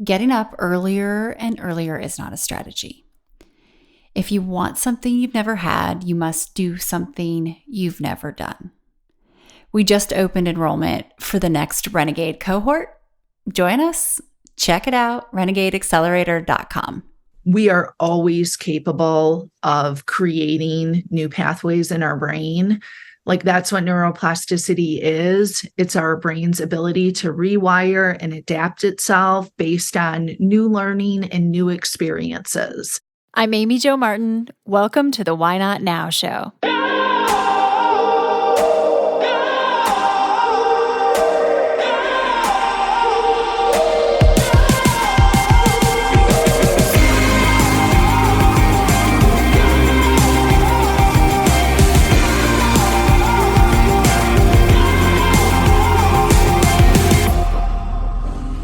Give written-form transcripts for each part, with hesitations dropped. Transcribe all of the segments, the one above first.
Getting up earlier and earlier is not a strategy. If you want something you've never had, you must do something you've never done. We just opened enrollment for the next Renegade cohort. Join us. Check it out, renegadeaccelerator.com. We are always capable of creating new pathways in our brain. Like that's what neuroplasticity is. It's our brain's ability to rewire and adapt itself based on new learning and new experiences. I'm Amy Jo Martin. Welcome to the Why Not Now show.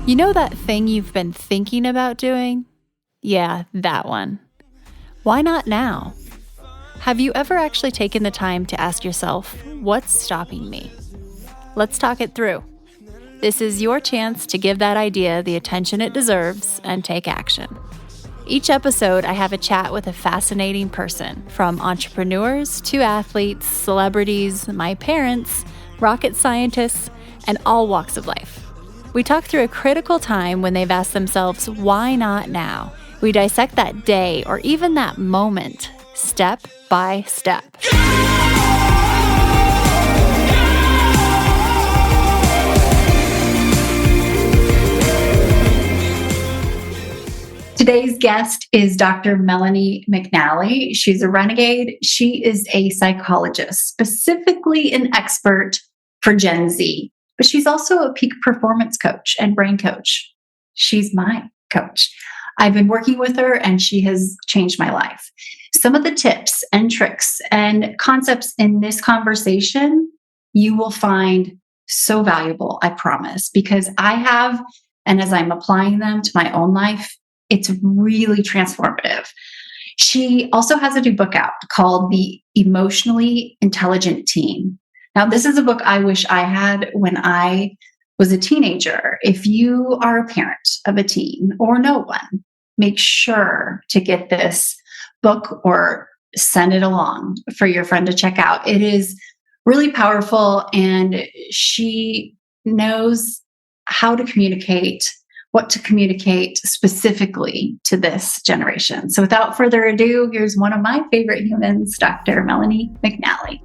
You know that thing you've been thinking about doing? Yeah, that one. Why not now? Have you ever actually taken the time to ask yourself, what's stopping me? Let's talk it through. This is your chance to give that idea the attention it deserves and take action. Each episode, I have a chat with a fascinating person, from entrepreneurs to athletes, celebrities, my parents, rocket scientists, and all walks of life. We talk through a critical time when they've asked themselves, why not now? We dissect that day or even that moment, step by step. Today's guest is Dr. Melanie McNally. She's a renegade. She is a psychologist, specifically an expert for Gen Z. But she's also a peak performance coach and brain coach. She's my coach. I've been working with her and she has changed my life. Some of the tips and tricks and concepts in this conversation, you will find so valuable, I promise, because I have, and as I'm applying them to my own life, it's really transformative. She also has a new book out called The Emotionally Intelligent Teen. Now, this is a book I wish I had when I was a teenager. If you are a parent of a teen or know one, make sure to get this book or send it along for your friend to check out. It is really powerful, and she knows how to communicate, what to communicate specifically to this generation. So without further ado, here's one of my favorite humans, Dr. Melanie McNally.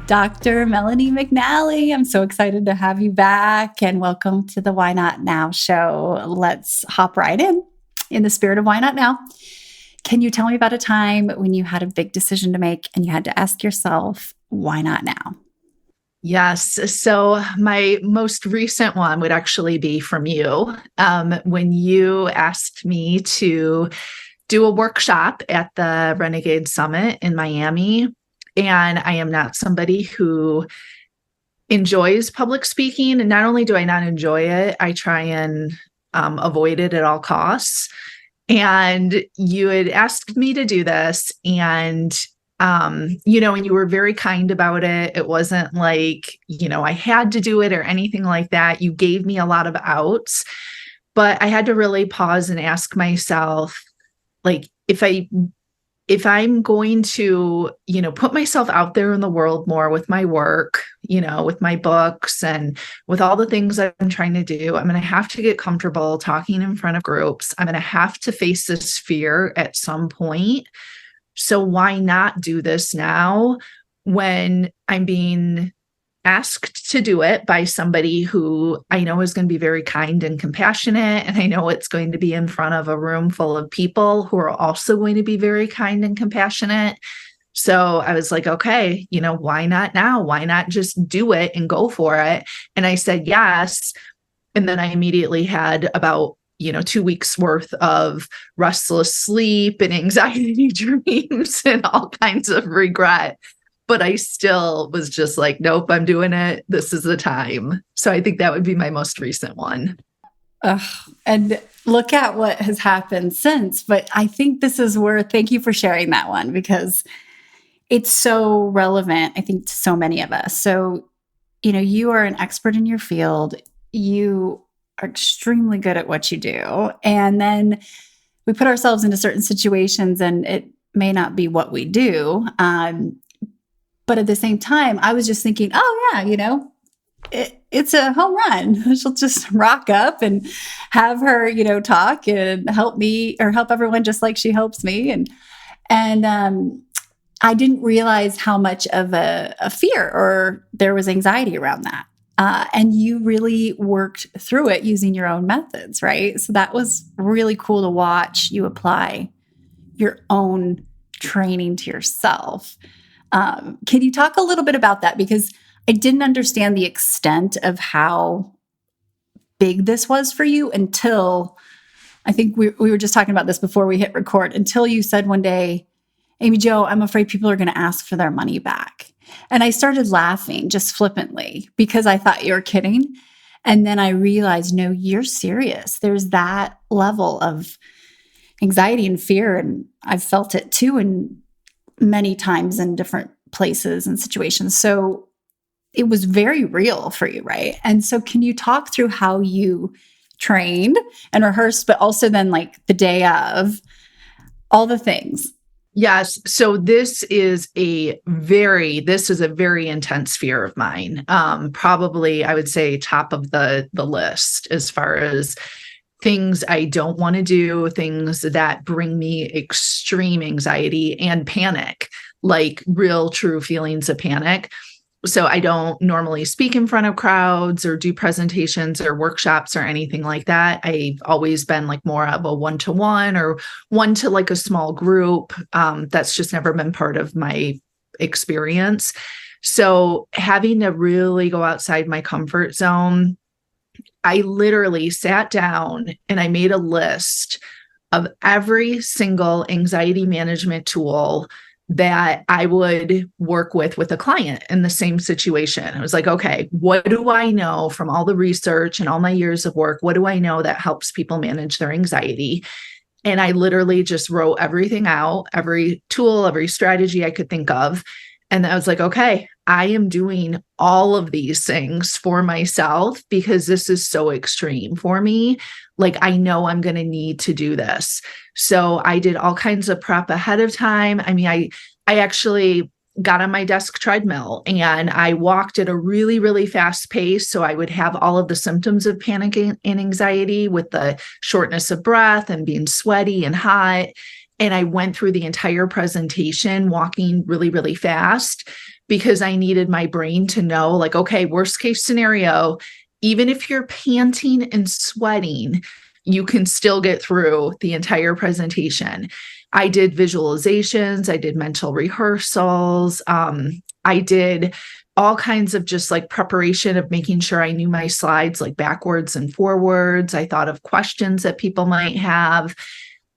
Dr. Melanie McNally, I'm so excited to have you back and welcome to the Why Not Now show. Let's hop right in the spirit of Why Not Now. Can you tell me about a time when you had a big decision to make and you had to ask yourself, why not now? Yes. So my most recent one would actually be from you. When you asked me to do a workshop at the Renegade Summit in Miami. And I am not somebody who enjoys public speaking. And not only do I not enjoy it, I try and avoid it at all costs. And you had asked me to do this, and and you were very kind about it. It wasn't like, I had to do it or anything like that. You gave me a lot of outs, but I had to really pause and ask myself, like, if I'm going to, put myself out there in the world more with my work, with my books and with all the things I'm trying to do, I'm going to have to get comfortable talking in front of groups. I'm going to have to face this fear at some point. So why not do this now when I'm being asked to do it by somebody who I know is going to be very kind and compassionate. And I know it's going to be in front of a room full of people who are also going to be very kind and compassionate. So I was like, okay, why not now? Why not just do it and go for it? And I said, yes. And then I immediately had about 2 weeks worth of restless sleep and anxiety dreams and all kinds of regret. But I still was just like, nope, I'm doing it. This is the time. So I think that would be my most recent one. And look at what has happened since. But I think this is where, thank you for sharing that one, because it's so relevant, I think, to so many of us. So, you are an expert in your field. You are extremely good at what you do. And then we put ourselves into certain situations and it may not be what we do. But at the same time, I was just thinking, oh, yeah, it's a home run. She'll just rock up and have her, talk and help me or help everyone just like she helps me. And I didn't realize how much of a fear or there was anxiety around that. And you really worked through it using your own methods, right? So that was really cool to watch you apply your own training to yourself. Can you talk a little bit about that? Because I didn't understand the extent of how big this was for you until, I think we were just talking about this before we hit record, until you said one day, Amy Jo, I'm afraid people are going to ask for their money back. And I started laughing just flippantly because I thought you were kidding. And then I realized, no, you're serious. There's that level of anxiety and fear. And I've felt it too, in many times in different places and situations. So it was very real for you, right? And so can you talk through how you trained and rehearsed, but also then like the day of, all the things? Yes. So this is a very intense fear of mine. Probably I would say top of the list as far as things I don't want to do, things that bring me extreme anxiety and panic, like real true feelings of panic. So I don't normally speak in front of crowds or do presentations or workshops or anything like that. I've always been like more of a one-to-one or one to like a small group. That's just never been part of my experience. So having to really go outside my comfort zone, I literally sat down and I made a list of every single anxiety management tool that I would work with a client in the same situation. I was like, okay, what do I know from all the research and all my years of work? What do I know that helps people manage their anxiety? And I literally just wrote everything out, every tool, every strategy I could think of. And I was like, okay, I am doing all of these things for myself because this is so extreme for me. Like, I know I'm going to need to do this. So I did all kinds of prep ahead of time. I mean, I actually got on my desk treadmill and I walked at a really, really fast pace. So I would have all of the symptoms of panic and anxiety with the shortness of breath and being sweaty and hot. And I went through the entire presentation walking really, really fast because I needed my brain to know, like, okay, worst case scenario, even if you're panting and sweating, you can still get through the entire presentation. I did visualizations. I did mental rehearsals. I did all kinds of just like preparation of making sure I knew my slides like backwards and forwards. I thought of questions that people might have.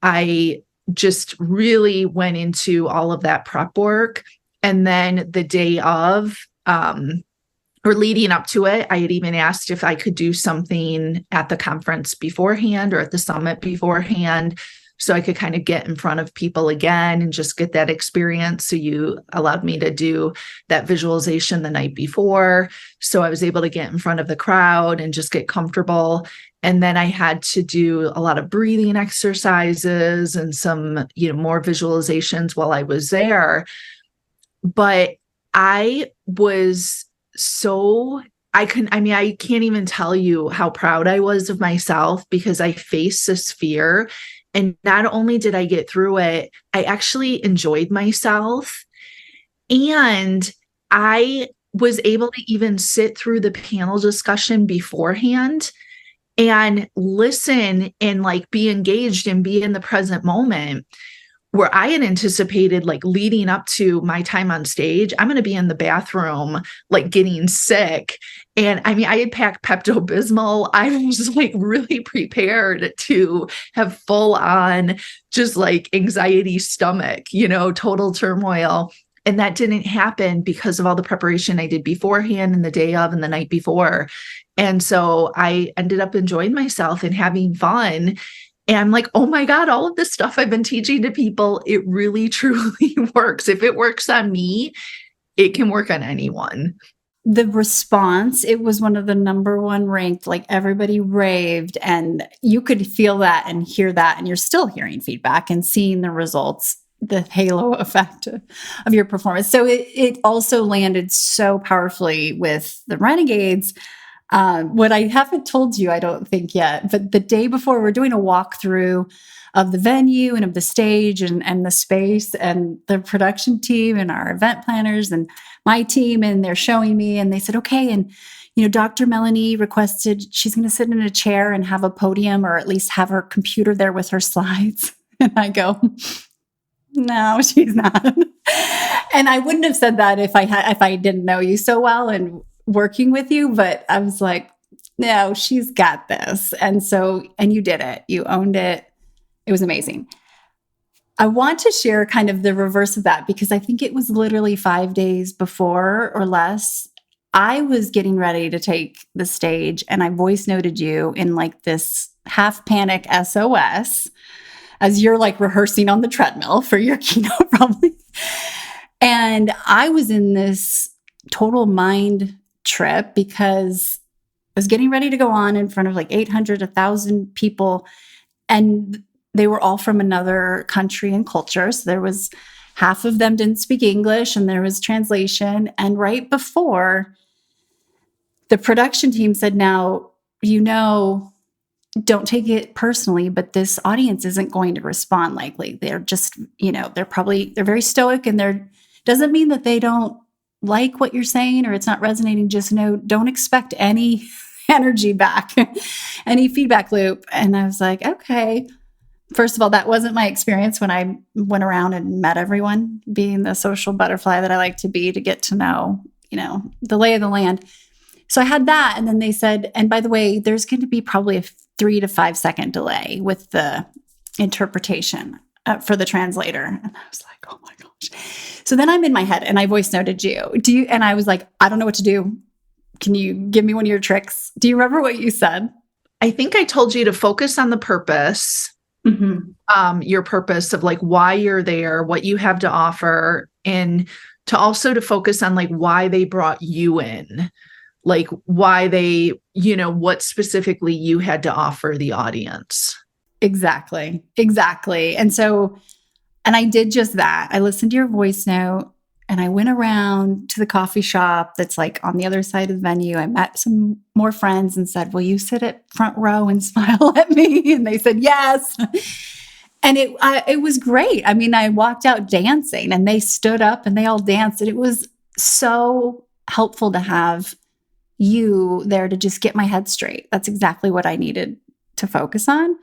I just really went into all of that prep work. And then the day of, or leading up to it, I had even asked if I could do something at the conference beforehand or at the summit beforehand, so I could kind of get in front of people again and just get that experience. So you allowed me to do that visualization the night before. So I was able to get in front of the crowd and just get comfortable. And then I had to do a lot of breathing exercises and some, more visualizations while I was there. But I was I can't even tell you how proud I was of myself because I faced this fear. And not only did I get through it, I actually enjoyed myself. And I was able to even sit through the panel discussion beforehand and listen and like be engaged and be in the present moment, where I had anticipated like leading up to my time on stage, I'm going to be in the bathroom, like getting sick. And I mean, I had packed Pepto-Bismol. I was like really prepared to have full on just like anxiety stomach, total turmoil. And that didn't happen because of all the preparation I did beforehand and the day of and the night before. And so I ended up enjoying myself and having fun. And I'm like, oh my God, all of this stuff I've been teaching to people, it really truly works. If it works on me, it can work on anyone. The response, it was one of the number one ranked, like everybody raved, and you could feel that and hear that, and you're still hearing feedback and seeing the results, the halo effect of your performance. So it also landed so powerfully with the Renegades. What I haven't told you, I don't think yet, but the day before, we're doing a walkthrough of the venue and of the stage and the space, and the production team and our event planners and my team, and they're showing me, and they said, okay, and Dr. Melanie requested she's going to sit in a chair and have a podium, or at least have her computer there with her slides. And I go, no, she's not. And I wouldn't have said that if I didn't know you so well and working with you, but I was like, no, she's got this. And you did it. You owned it. It was amazing. I want to share kind of the reverse of that, because I think it was literally 5 days before or less. I was getting ready to take the stage, and I voice noted you in like this half panic SOS as you're like rehearsing on the treadmill for your keynote, probably. And I was in this total mind trip because I was getting ready to go on in front of like 800, 1,000 people. And they were all from another country and culture. So there was half of them didn't speak English, and there was translation. And right before, the production team said, now, don't take it personally, but this audience isn't going to respond likely. They're just, they're very stoic, and doesn't mean that they don't like what you're saying or it's not resonating. Just don't expect any energy back, any feedback loop. And I was like, okay. First of all, that wasn't my experience when I went around and met everyone, being the social butterfly that I like to be, to get to know, the lay of the land. So I had that. And then they said, and by the way, there's going to be probably a 3 to 5 second delay with the interpretation for the translator. And I was like, oh my gosh. So then I'm in my head, and I voice noted you. And I was like, I don't know what to do. Can you give me one of your tricks? Do you remember what you said? I think I told you to focus on the purpose. Mm-hmm. Your purpose of like why you're there, what you have to offer, and to focus on like why they brought you in, like why they, what specifically you had to offer the audience. Exactly. And I did just that. I listened to your voice note, and I went around to the coffee shop that's like on the other side of the venue. I met some more friends and said, will you sit at front row and smile at me? And they said, yes. And it was great. I mean, I walked out dancing, and they stood up and they all danced. And it was so helpful to have you there to just get my head straight. That's exactly what I needed to focus on.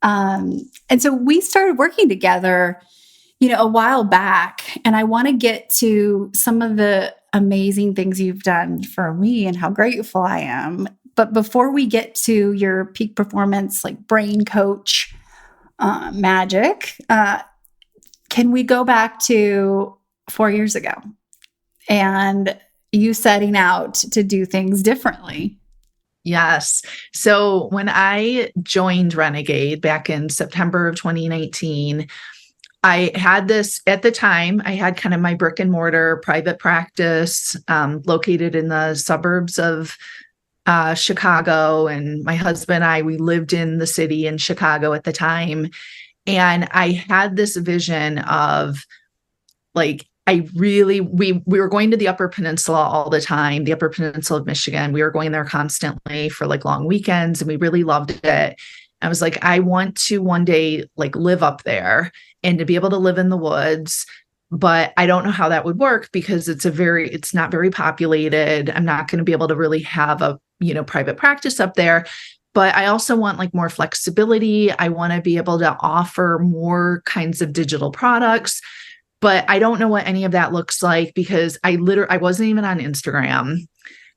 And so we started working together, a while back, and I want to get to some of the amazing things you've done for me and how grateful I am. But before we get to your peak performance, like brain coach magic, can we go back to 4 years ago and you setting out to do things differently? Yes. So when I joined Renegade back in September of 2019, I had this, at the time, I had kind of my brick and mortar private practice located in the suburbs of Chicago. And my husband and I, we lived in the city in Chicago at the time. And I had this vision of like, we were going to the Upper Peninsula all the time, the Upper Peninsula of Michigan. We were going there constantly for like long weekends, and we really loved it. I was like, I want to one day like live up there and to be able to live in the woods, but I don't know how that would work because it's not very populated. I'm not going to be able to really have a, private practice up there. But I also want like more flexibility. I want to be able to offer more kinds of digital products. But I don't know what any of that looks like because I wasn't even on Instagram.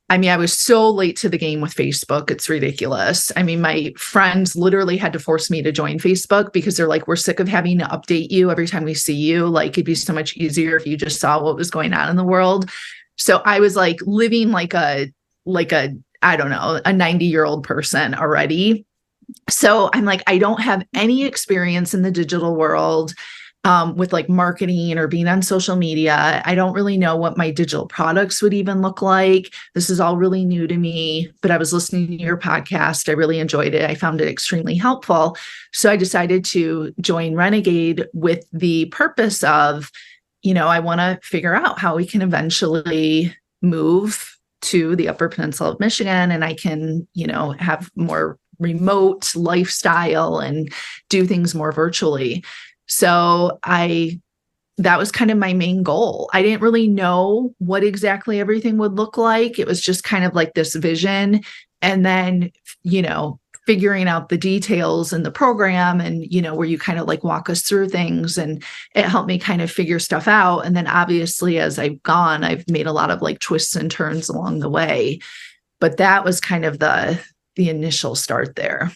I mean, I was so late to the game with Facebook. It's ridiculous. I mean, my friends literally had to force me to join Facebook because they're like, we're sick of having to update you every time we see you. Like, it'd be so much easier if you just saw what was going on in the world. So I was like living like a I don't know, a 90-year-old person already. So I'm like, I don't have any experience in the digital world with like marketing or being on social media. I don't really know what my digital products would even look like. This is all really new to me, but I was listening to your podcast. I really enjoyed it. I found it extremely helpful. So I decided to join Renegade with the purpose of, I want to figure out how we can eventually move to the Upper Peninsula of Michigan and I can, have more remote lifestyle and do things more virtually. So that was kind of my main goal. I didn't really know what exactly everything would look like. It was just kind of like this vision. And then, figuring out the details in the program and, where you kind of like walk us through things, and it helped me kind of figure stuff out. And then obviously as I've gone, I've made a lot of like twists and turns along the way. But that was kind of the initial start there.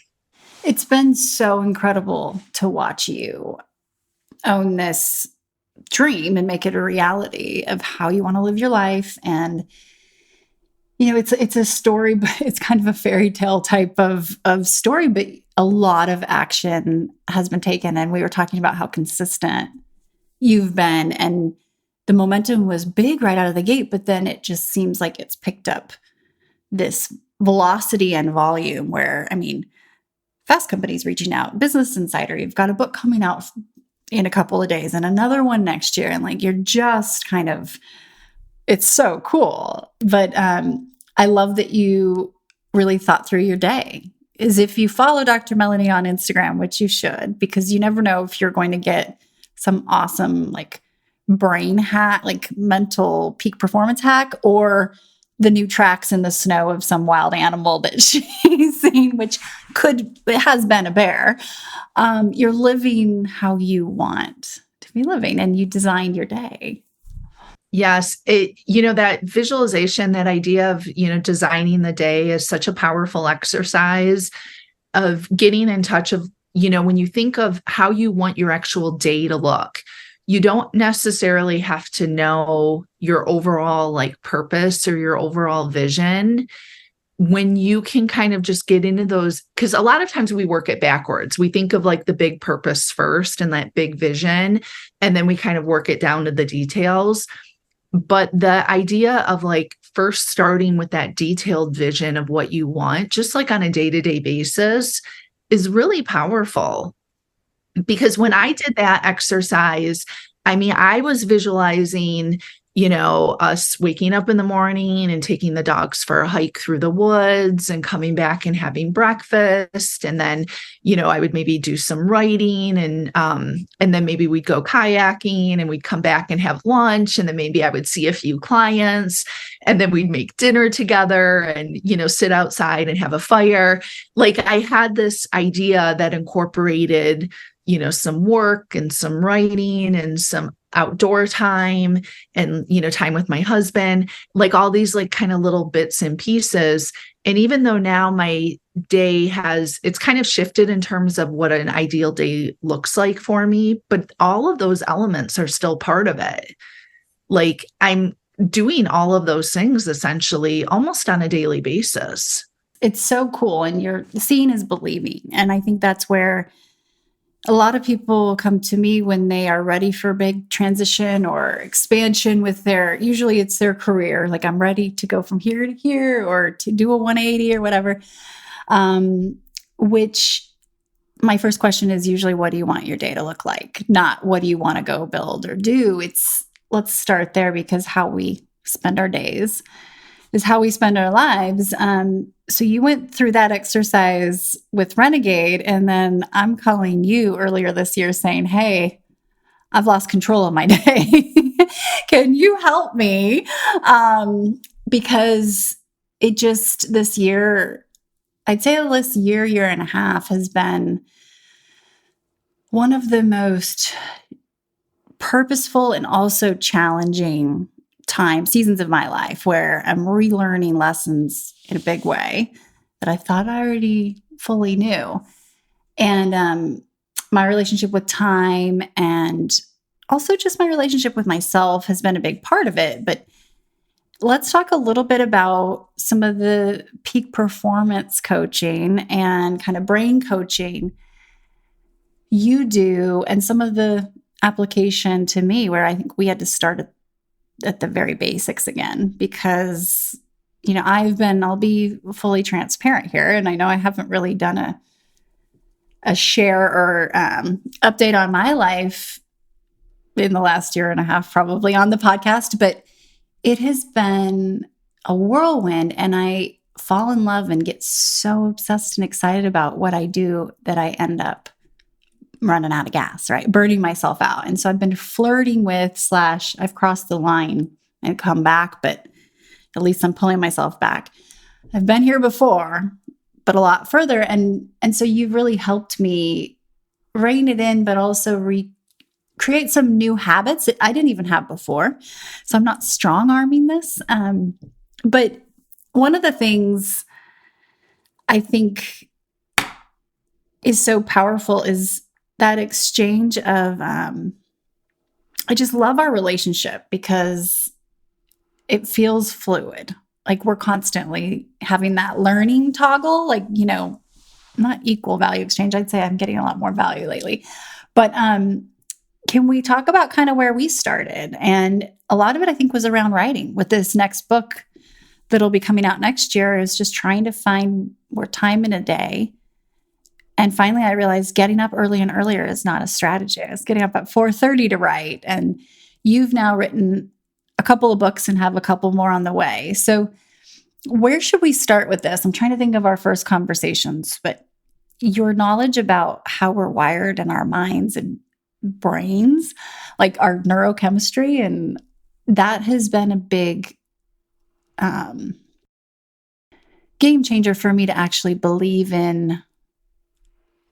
It's been so incredible to watch you own this dream and make it a reality of how you want to live your life. And it's a story, but it's kind of a fairy tale type of story, but a lot of action has been taken. And we were talking about how consistent you've been, and the momentum was big right out of the gate, but then it just seems like it's picked up this velocity and volume where, Fast Company's reaching out, Business Insider, you've got a book coming out in a couple of days and another one next year. And like, you're just kind of, it's so cool. But I love that you really thought through your day. Is if you follow Dr. Melanie on Instagram, which you should, because you never know if you're going to get some awesome like brain hack, like mental peak performance hack, or the new tracks in the snow of some wild animal that she's seen, which it has been a bear. You're living how you want to be living, and you designed your day. Yes. That visualization, that idea of, designing the day is such a powerful exercise of getting in touch of, when you think of how you want your actual day to look, you don't necessarily have to know your overall like purpose or your overall vision. When you can kind of just get into those, because a lot of times we work it backwards. We think of like the big purpose first and that big vision, and then we kind of work it down to the details. But the idea of like first starting with that detailed vision of what you want, just like on a day-to-day basis, is really powerful. Because when I did that exercise, I was visualizing, us waking up in the morning and taking the dogs for a hike through the woods and coming back and having breakfast. And then, I would maybe do some writing and then maybe we'd go kayaking and we'd come back and have lunch. And then maybe I would see a few clients and then we'd make dinner together and, sit outside and have a fire. Like I had this idea that incorporated, some work and some writing and some outdoor time and, time with my husband, like all these like kind of little bits and pieces. And even though now my day it's kind of shifted in terms of what an ideal day looks like for me, but all of those elements are still part of it. Like I'm doing all of those things essentially almost on a daily basis. It's so cool. And you're seeing is believing. And I think that's where a lot of people come to me when they are ready for a big transition or expansion with usually it's their career. Like I'm ready to go from here to here or to do a 180 or whatever. Which my first question is usually, what do you want your day to look like? Not what do you want to go build or do? Let's start there, because how we spend our days is how we spend our lives. So you went through that exercise with Renegade, and then I'm calling you earlier this year saying, hey, I've lost control of my day. Can you help me? Because this year, I'd say this year and a half has been one of the most purposeful and also challenging seasons of my life, where I'm relearning lessons in a big way that I thought I already fully knew. And my relationship with time and also just my relationship with myself has been a big part of it. But let's talk a little bit about some of the peak performance coaching and kind of brain coaching you do, and some of the application to me where I think we had to start at the very basics again, because, I'll be fully transparent here. And I know I haven't really done a share or update on my life in the last year and a half, probably on the podcast, but it has been a whirlwind, and I fall in love and get so obsessed and excited about what I do that I end up running out of gas, right? Burning myself out. And so I've been flirting with / I've crossed the line and come back, but at least I'm pulling myself back. I've been here before, but a lot further. And so you've really helped me rein it in, but also create some new habits that I didn't even have before. So I'm not strong arming this. But one of the things I think is so powerful is that exchange of, I just love our relationship because it feels fluid. Like we're constantly having that learning toggle, like, not equal value exchange. I'd say I'm getting a lot more value lately. But can we talk about kind of where we started? And a lot of it, I think, was around writing. With this next book that'll be coming out next year, is just trying to find more time in a day. And finally, I realized getting up early and earlier is not a strategy. I was getting up at 4:30 to write. And you've now written a couple of books and have a couple more on the way. So where should we start with this? I'm trying to think of our first conversations, but your knowledge about how we're wired in our minds and brains, like our neurochemistry, and that has been a big game changer for me to actually believe in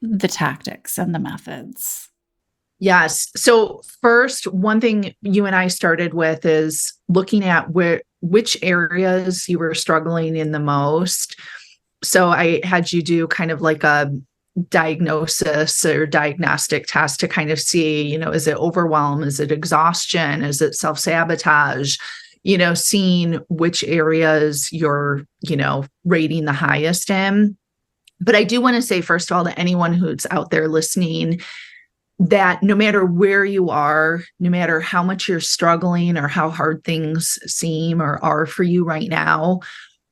the tactics and the methods. Yes. So first, one thing you and I started with is looking at which areas you were struggling in the most. So I had you do kind of like a diagnosis or diagnostic test to kind of see, is it overwhelm? Is it exhaustion? Is it self-sabotage? Seeing which areas you're, rating the highest in. But I do want to say, first of all, to anyone who's out there listening, that no matter where you are, no matter how much you're struggling or how hard things seem or are for you right now,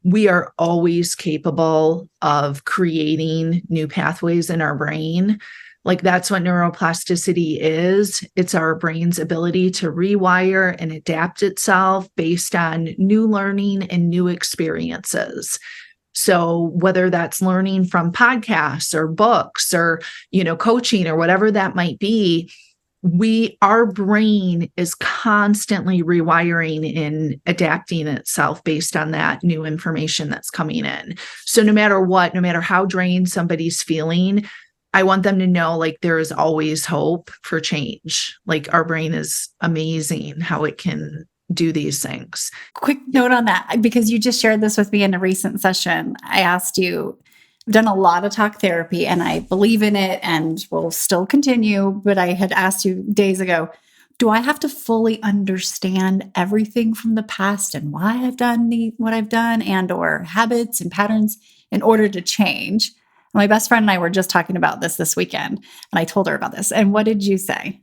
we are always capable of creating new pathways in our brain. Like that's what neuroplasticity is. It's our brain's ability to rewire and adapt itself based on new learning and new experiences. So whether that's learning from podcasts or books or, coaching or whatever that might be, our brain is constantly rewiring and adapting itself based on that new information that's coming in. So no matter what, no matter how drained somebody's feeling, I want them to know like there is always hope for change. Like our brain is amazing how it can do these things. Quick note on that, because you just shared this with me in a recent session. I asked you, I've done a lot of talk therapy and I believe in it and will still continue, but I had asked you days ago, do I have to fully understand everything from the past and why I've done what I've done and or habits and patterns in order to change? My best friend and I were just talking about this weekend, and I told her about this. And what did you say?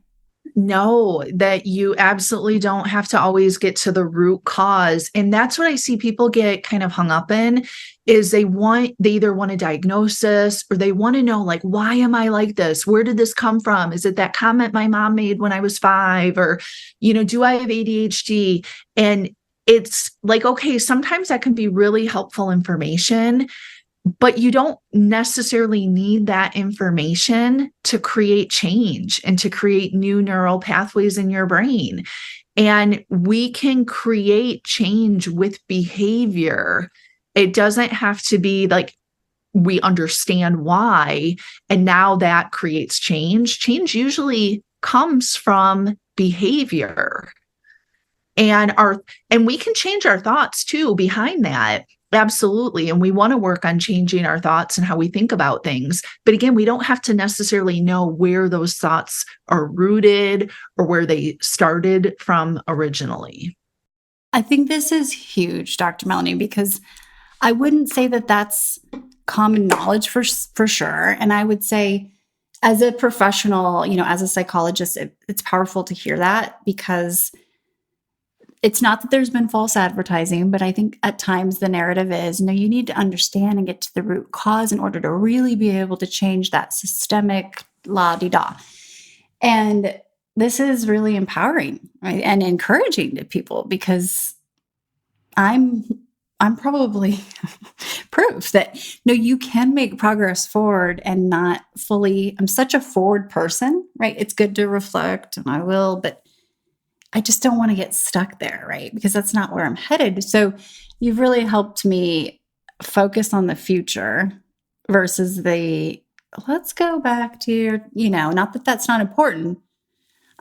No, that you absolutely don't have to always get to the root cause. And that's what I see people get kind of hung up in, is they either want a diagnosis or they want to know, like, why am I like this? Where did this come from? Is it that comment my mom made when I was 5? Or, do I have ADHD? And it's like, okay, sometimes that can be really helpful information, but you don't necessarily need that information to create change and to create new neural pathways in your brain. And we can create change with behavior. It doesn't have to be like we understand why, and now that creates change. Change usually comes from behavior. And we can change our thoughts too behind that. Absolutely. And we want to work on changing our thoughts and how we think about things. But again, we don't have to necessarily know where those thoughts are rooted or where they started from originally. I think this is huge, Dr. Melanie, because I wouldn't say that that's common knowledge for sure. And I would say, as a professional, as a psychologist, it's powerful to hear that, because it's not that there's been false advertising, but I think at times the narrative is, no, you need to understand and get to the root cause in order to really be able to change that systemic la-di-da. And this is really empowering, right? And encouraging to people, because I'm probably proof that no, you can make progress forward and not fully. I'm such a forward person, right? It's good to reflect, and I will, but I just don't want to get stuck there, right? Because that's not where I'm headed. So you've really helped me focus on the future versus let's go back to not that that's not important.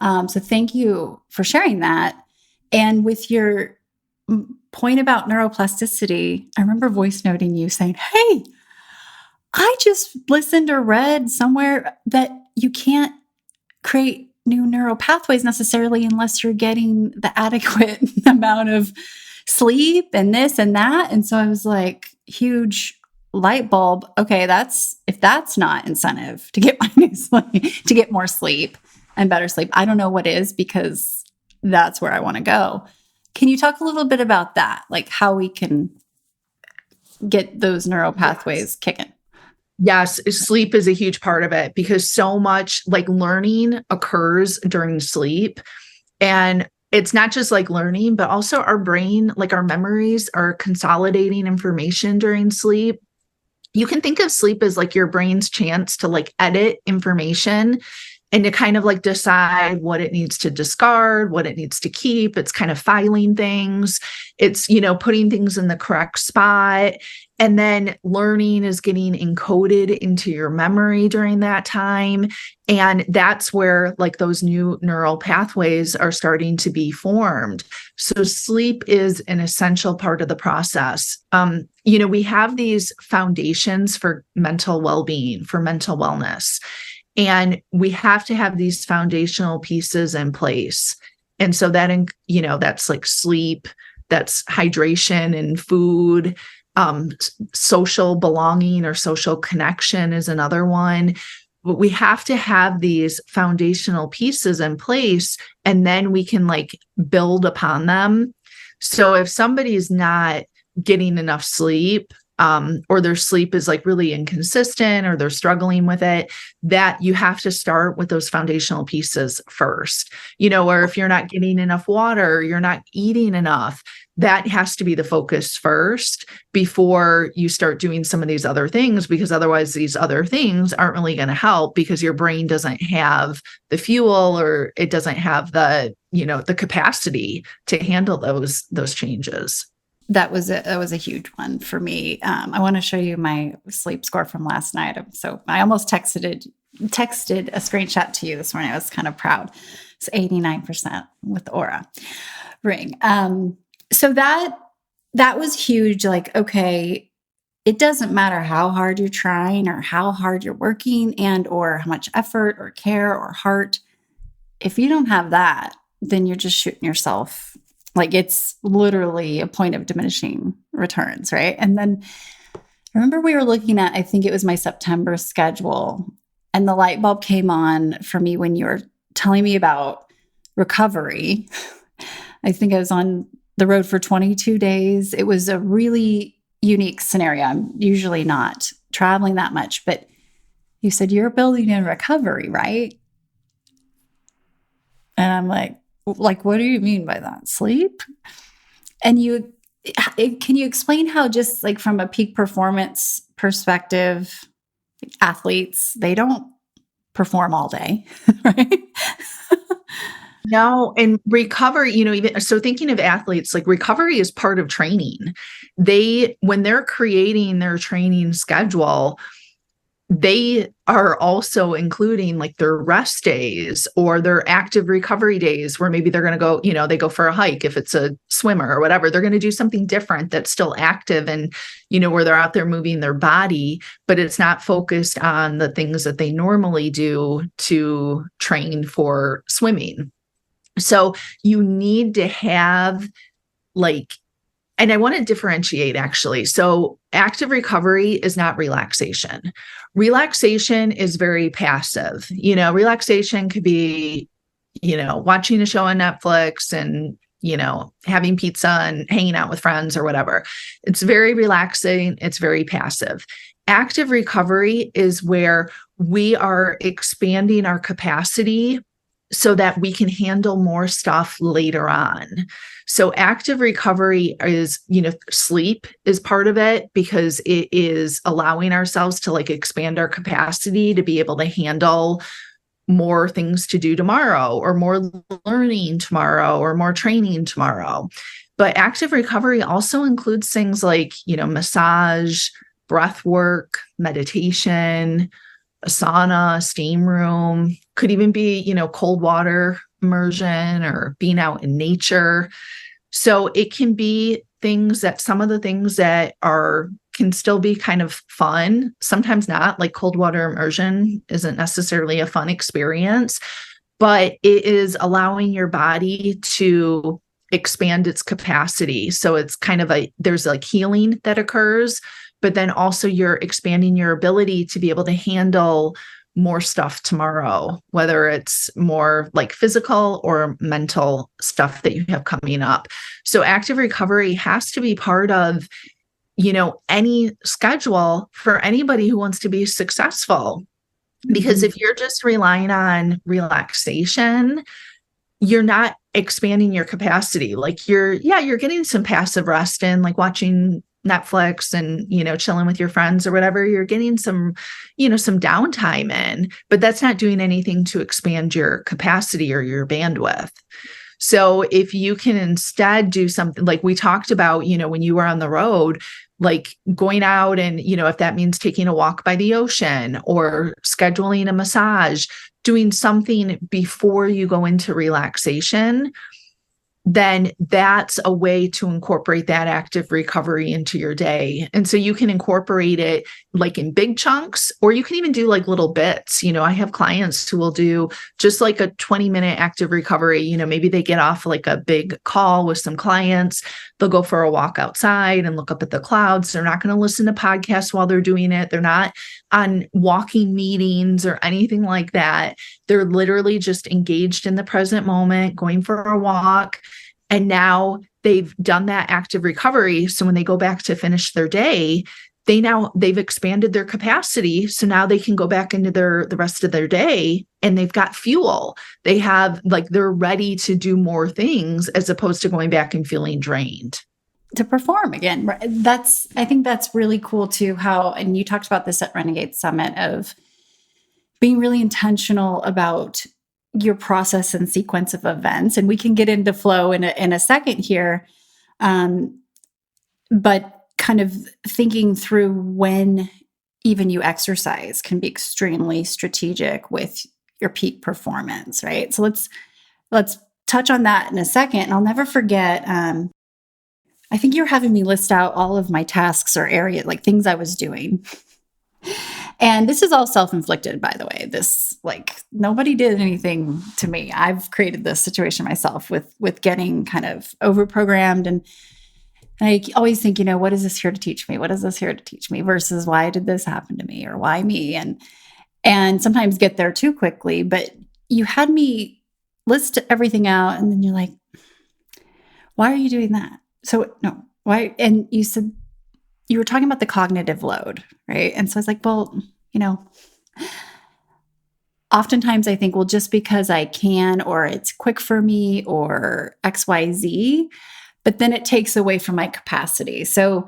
So thank you for sharing that. And with your point about neuroplasticity, I remember voice noting you saying, hey, I just listened or read somewhere that you can't create new neural pathways necessarily unless you're getting the adequate amount of sleep and this and that. And so I was like, huge light bulb. Okay, if that's not incentive to get my new sleep, to get more sleep and better sleep, I don't know what is, because that's where I want to go. Can you talk a little bit about that? Like how we can get those neural pathways kicking? Yes, sleep is a huge part of it, because so much like learning occurs during sleep. And it's not just like learning, but also our brain, like our memories are consolidating information during sleep. You can think of sleep as like your brain's chance to like edit information and to kind of like decide what it needs to discard, what it needs to keep. It's kind of filing things. It's, putting things in the correct spot. And then learning is getting encoded into your memory during that time. And that's where like those new neural pathways are starting to be formed. So sleep is an essential part of the process. We have these foundations for mental well-being, for mental wellness. And we have to have these foundational pieces in place. And so that, that's like sleep, that's hydration and food, social belonging or social connection is another one. But we have to have these foundational pieces in place, and then we can like build upon them. So if somebody is not getting enough sleep, or their sleep is like really inconsistent, or they're struggling with it, that you have to start with those foundational pieces first, or if you're not getting enough water, you're not eating enough, that has to be the focus first before you start doing some of these other things, because otherwise these other things aren't really going to help, because your brain doesn't have the fuel, or it doesn't have the capacity to handle those changes. That was a huge one for me. I want to show you my sleep score from last night. So I almost texted a screenshot to you this morning. I was kind of proud. It's 89% with the Aura ring. So that was huge. Like, okay, it doesn't matter how hard you're trying or how hard you're working and or how much effort or care or heart. If you don't have that, then you're just shooting yourself. Like, it's literally a point of diminishing returns, right? And then I remember we were looking at, I think it was my September schedule, and the light bulb came on for me when you were telling me about recovery. I think I was on the road for 22 days. It was a really unique scenario. I'm usually not traveling that much, but you said you're building in recovery, right? And I'm like, what do you mean by that? Sleep? And can you explain how, just like from a peak performance perspective, athletes, they don't perform all day, right? No, and recovery, even so, thinking of athletes, like recovery is part of training. When they're creating their training schedule, they are also including like their rest days or their active recovery days, where maybe they're going to go, they go for a hike. If it's a swimmer or whatever, they're going to do something different that's still active and, where they're out there moving their body, but it's not focused on the things that they normally do to train for swimming. So you need to have like, and I want to differentiate actually. So active recovery is not relaxation. Relaxation is very passive. Relaxation could be, watching a show on Netflix and, having pizza and hanging out with friends or whatever. It's very relaxing. It's very passive. Active recovery is where we are expanding our capacity so that we can handle more stuff later on. So active recovery is, sleep is part of it because it is allowing ourselves to expand our capacity to be able to handle more things to do tomorrow or more learning tomorrow or more training tomorrow. But active recovery also includes things like, massage, breath work, meditation, a sauna, steam room, could even be, cold water immersion or being out in nature. So it can be some of the things that can still be kind of fun, sometimes not, like cold water immersion isn't necessarily a fun experience, but it is allowing your body to expand its capacity. So it's kind of there's healing that occurs, but then also you're expanding your ability to be able to handle more stuff tomorrow, whether it's more physical or mental stuff that you have coming up. So active recovery has to be part of, any schedule for anybody who wants to be successful. Because if you're just relying on relaxation, you're not expanding your capacity. You're getting some passive rest in, watching Netflix and, chilling with your friends or whatever. You're getting some downtime in, but that's not doing anything to expand your capacity or your bandwidth. So if you can instead do something like we talked about, when you were on the road, going out and, if that means taking a walk by the ocean or scheduling a massage, doing something before you go into relaxation, then that's a way to incorporate that active recovery into your day. And so you can incorporate it in big chunks, or you can even do little bits. I have clients who will do just a 20-minute active recovery. Maybe they get off a big call with some clients. They'll go for a walk outside and look up at the clouds. They're not going to listen to podcasts while they're doing it. They're not on walking meetings or anything like that. They're literally just engaged in the present moment, going for a walk. And now they've done that active recovery. So when they go back to finish their day, they've expanded their capacity. So now they can go back into the rest of their day and they've got fuel. They have they're ready to do more things as opposed to going back and feeling drained. To perform again. I think that's really cool too, and you talked about this at Renegade Summit, of being really intentional about your process and sequence of events. And we can get into flow in a second here. But kind of thinking through when even you exercise can be extremely strategic with your peak performance, right? So let's touch on that in a second. And I'll never forget, I think you're having me list out all of my tasks or areas, things I was doing. And this is all self-inflicted, by the way. This, nobody did anything to me. I've created this situation myself with getting kind of overprogrammed. And I always think, what is this here to teach me? What is this here to teach me? Versus why did this happen to me, or why me? And sometimes get there too quickly. But you had me list everything out, and then you're like, why are you doing that? So no, why? And you said, you were talking about the cognitive load, right? And so I was like, well, oftentimes I think, well, just because I can, or it's quick for me, or XYZ, but then it takes away from my capacity. So,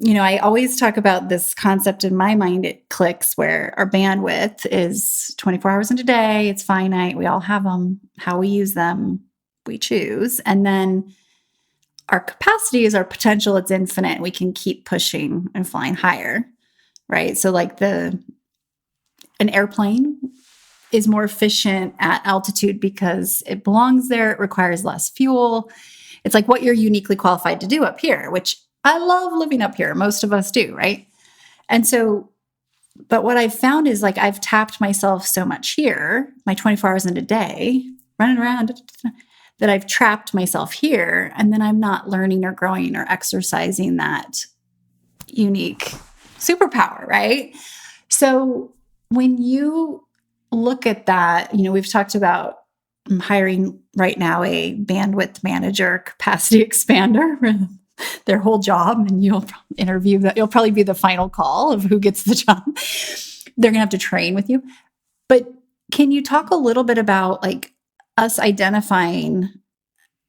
I always talk about this concept in my mind, it clicks, where our bandwidth is 24 hours in a day. It's finite. We all have them. How we use them, we choose. And then our capacity is our potential. It's infinite. We can keep pushing and flying higher, right? So an airplane is more efficient at altitude because it belongs there. It requires less fuel. It's what you're uniquely qualified to do up here, which I love living up here. Most of us do, right? And so, but what I've found is I've tapped myself so much here, my 24 hours in a day, running around, that I've trapped myself here, and then I'm not learning or growing or exercising that unique superpower, right? So when you look at that, we've talked about hiring right now a bandwidth manager, capacity expander, their whole job, and you'll interview that. You'll probably be the final call of who gets the job. They're going to have to train with you. But can you talk a little bit about like us identifying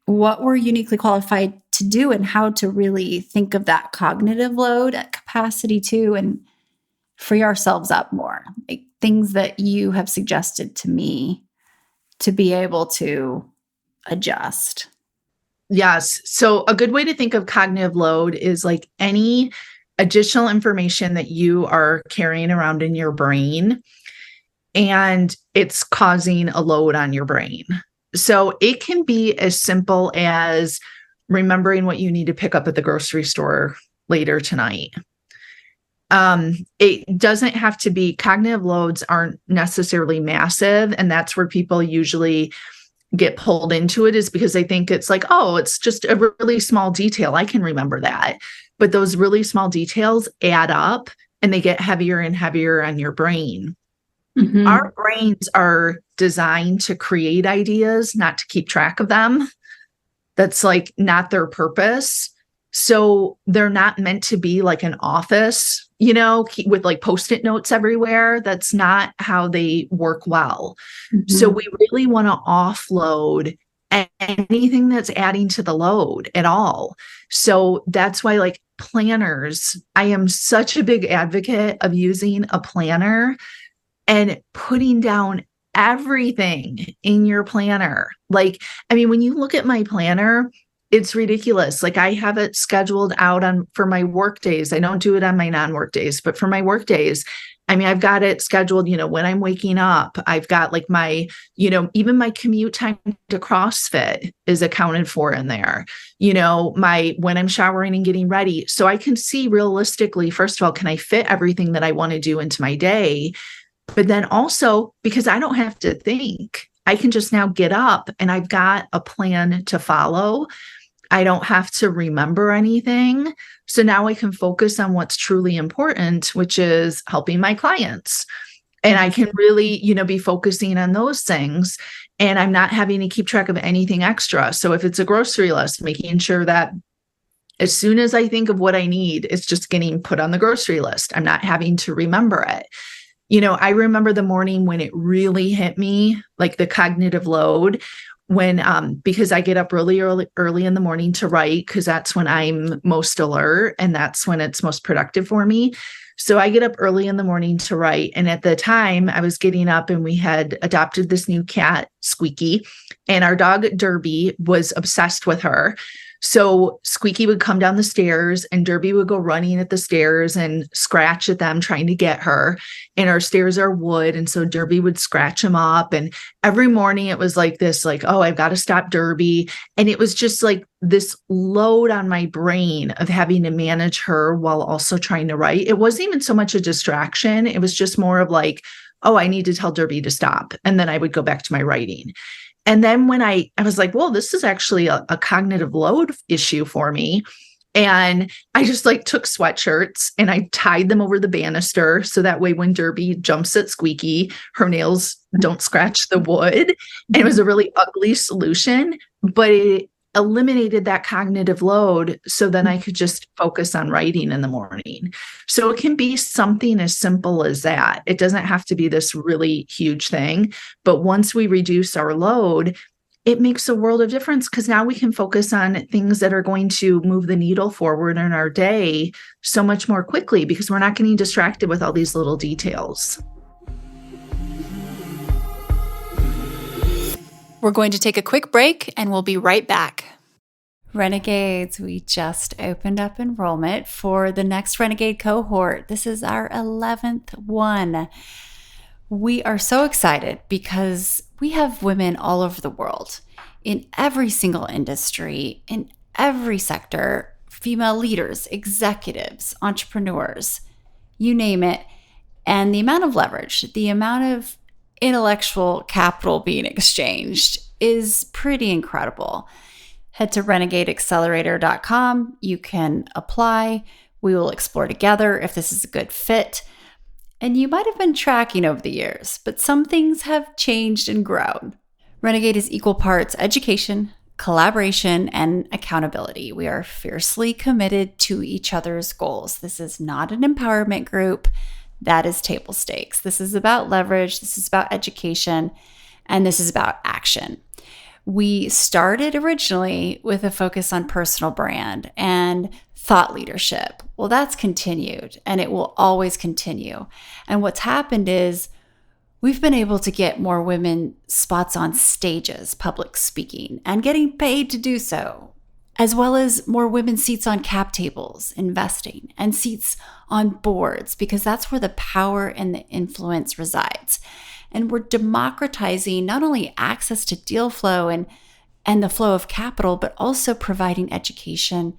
what we're uniquely qualified to do and how to really think of that cognitive load at capacity too, and free ourselves up more, like things that you have suggested to me to be able to adjust? Yes. So a good way to think of cognitive load is like any additional information that you are carrying around in your brain, and it's causing a load on your brain. So it can be as simple as remembering what you need to pick up at the grocery store later tonight. It doesn't have to be, cognitive loads aren't necessarily massive. And that's where people usually get pulled into it, is because they think it's like, oh, it's just a really small detail, I can remember that. But those really small details add up and they get heavier and heavier on your brain. Mm-hmm. Our brains are designed to create ideas, not to keep track of them. That's like not their purpose. So they're not meant to be like an office, with like Post-it notes everywhere. That's not how they work well. Mm-hmm. So we really want to offload anything that's adding to the load at all. So that's why, like, planners, I am such a big advocate of using a planner and putting down everything in your planner. Like, I mean, when you look at my planner, it's ridiculous. Like, I have it scheduled out for my work days. I don't do it on my non-work days, but for my work days, I mean, I've got it scheduled, when I'm waking up. I've got like my, even my commute time to CrossFit is accounted for in there, when I'm showering and getting ready. So I can see realistically, first of all, can I fit everything that I want to do into my day? But then also, because I don't have to think, I can just now get up and I've got a plan to follow. I don't have to remember anything. So now I can focus on what's truly important, which is helping my clients. And I can really, be focusing on those things. And I'm not having to keep track of anything extra. So if it's a grocery list, making sure that as soon as I think of what I need, it's just getting put on the grocery list. I'm not having to remember it. I remember the morning when it really hit me, like the cognitive load, when, because I get up really early in the morning to write, because that's when I'm most alert and that's when it's most productive for me. So I get up early in the morning to write. And at the time I was getting up and we had adopted this new cat, Squeaky, and our dog Derby was obsessed with her. So Squeaky would come down the stairs and Derby would go running at the stairs and scratch at them, trying to get her. And our stairs are wood. And so Derby would scratch him up. And every morning it was like this, like, oh, I've got to stop Derby. And it was just like this load on my brain of having to manage her while also trying to write. It wasn't even so much a distraction. It was just more of like, oh, I need to tell Derby to stop. And then I would go back to my writing. And then when I was like, well, this is actually a cognitive load issue for me. And I just like took sweatshirts and I tied them over the banister. So that way, when Derby jumps at Squeaky, her nails don't scratch the wood. And it was a really ugly solution, but it eliminated that cognitive load. So then I could just focus on writing in the morning. So it can be something as simple as that. It doesn't have to be this really huge thing. But once we reduce our load, it makes a world of difference, because now we can focus on things that are going to move the needle forward in our day so much more quickly, because we're not getting distracted with all these little details. We're going to take a quick break and we'll be right back. Renegades, we just opened up enrollment for the next Renegade cohort. This is our 11th one. We are so excited because we have women all over the world in every single industry, in every sector, female leaders, executives, entrepreneurs, you name it. And the amount of leverage, the amount of intellectual capital being exchanged is pretty incredible. Head to renegadeaccelerator.com. You can apply. We will explore together if this is a good fit. And you might have been tracking over the years, but some things have changed and grown. Renegade is equal parts education, collaboration, and accountability. We are fiercely committed to each other's goals. This is not an empowerment group. That is table stakes. This is about leverage. This is about education. And this is about action. We started originally with a focus on personal brand and thought leadership. Well, that's continued and it will always continue. And what's happened is we've been able to get more women spots on stages, public speaking, and getting paid to do so, as well as more women seats on cap tables, investing, and seats on boards, because that's where the power and the influence resides. And we're democratizing not only access to deal flow and the flow of capital, but also providing education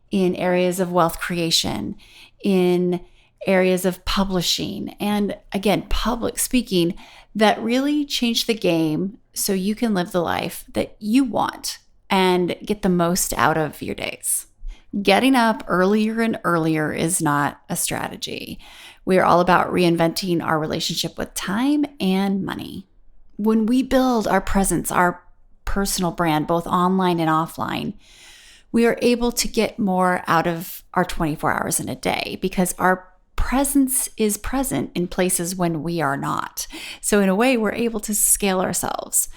in areas of wealth creation, in areas of publishing, and again, public speaking that really change the game so you can live the life that you want and get the most out of your days. Getting up earlier and earlier is not a strategy. We are all about reinventing our relationship with time and money. When we build our presence, our personal brand, both online and offline, we are able to get more out of our 24 hours in a day because our presence is present in places when we are not. So in a way, we're able to scale ourselves,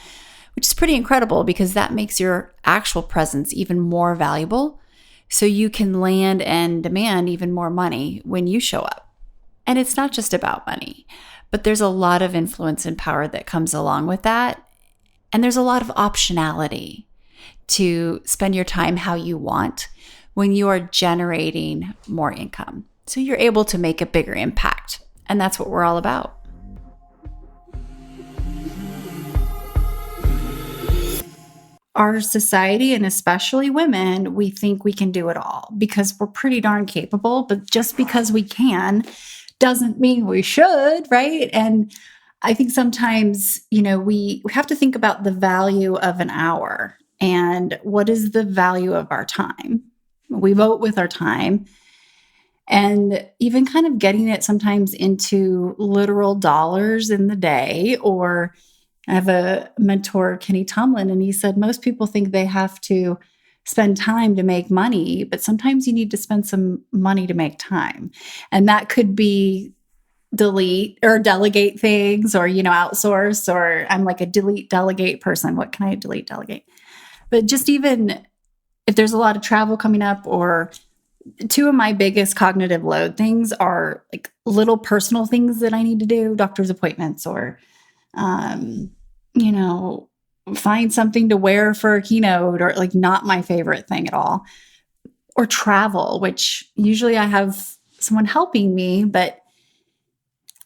which is pretty incredible because that makes your actual presence even more valuable. So you can land and demand even more money when you show up. And it's not just about money, but there's a lot of influence and power that comes along with that. And there's a lot of optionality to spend your time how you want when you are generating more income. So you're able to make a bigger impact. And that's what we're all about. Our society, and especially women, we think we can do it all because we're pretty darn capable, but just because we can doesn't mean we should, right? And I think sometimes, we have to think about the value of an hour and what is the value of our time. We vote with our time, and even kind of getting it sometimes into literal dollars in the day. Or I have a mentor, Kenny Tomlin, and he said most people think they have to spend time to make money, but sometimes you need to spend some money to make time. And that could be delete or delegate things or, outsource, or I'm like a delete delegate person. What can I delete delegate? But just even if there's a lot of travel coming up, or two of my biggest cognitive load things are like little personal things that I need to do, doctor's appointments, or, find something to wear for a keynote, or like not my favorite thing at all, or travel, which usually I have someone helping me, but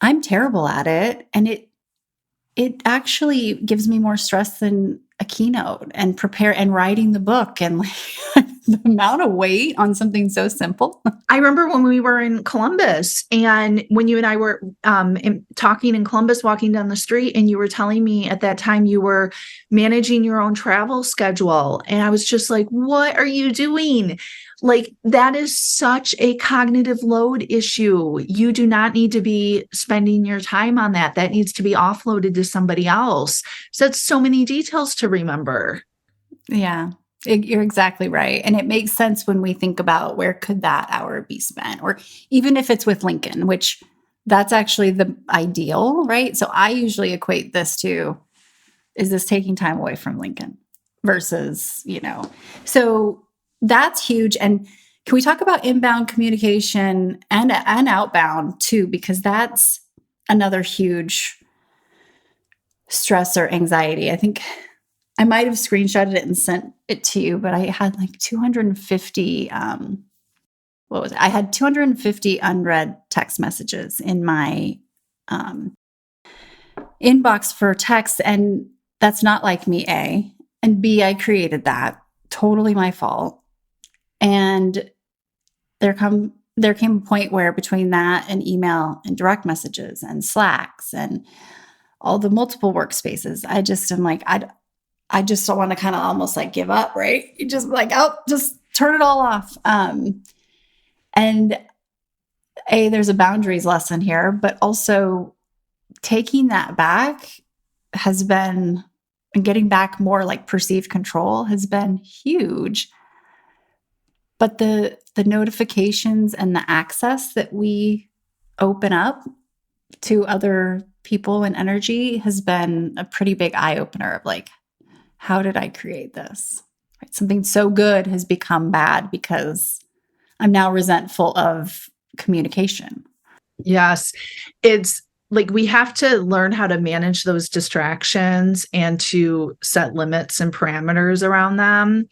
I'm terrible at it. And it actually gives me more stress than a keynote and writing the book, and like the amount of weight on something so simple. I remember when we were in Columbus, and when you and I were talking in Columbus, walking down the street, and you were telling me at that time you were managing your own travel schedule. And I was just like, what are you doing? Like, that is such a cognitive load issue. You do not need to be spending your time on that. That needs to be offloaded to somebody else. So that's so many details to remember. Yeah, you're exactly right. And it makes sense when we think about where could that hour be spent, or even if it's with Lincoln, which that's actually the ideal, right? So I usually equate this to, is this taking time away from Lincoln versus, so that's huge. And can we talk about inbound communication and outbound too? Because that's another huge stress or anxiety. I think I might have screenshotted it and sent it to you, but I had like 250, I had 250 unread text messages in my inbox for text. And that's not like me, A. And B, I created that. Totally my fault. And there came a point where between that and email and direct messages and Slacks and all the multiple workspaces, I just am like, I just don't want to kind of almost like give up, right? You just like, oh, just turn it all off. And there's a boundaries lesson here, but also taking that back has been, and getting back more like perceived control has been huge. But the notifications and the access that we open up to other people and energy has been a pretty big eye opener of like, how did I create this? Right? Something so good has become bad because I'm now resentful of communication. Yes. It's like we have to learn how to manage those distractions and to set limits and parameters around them.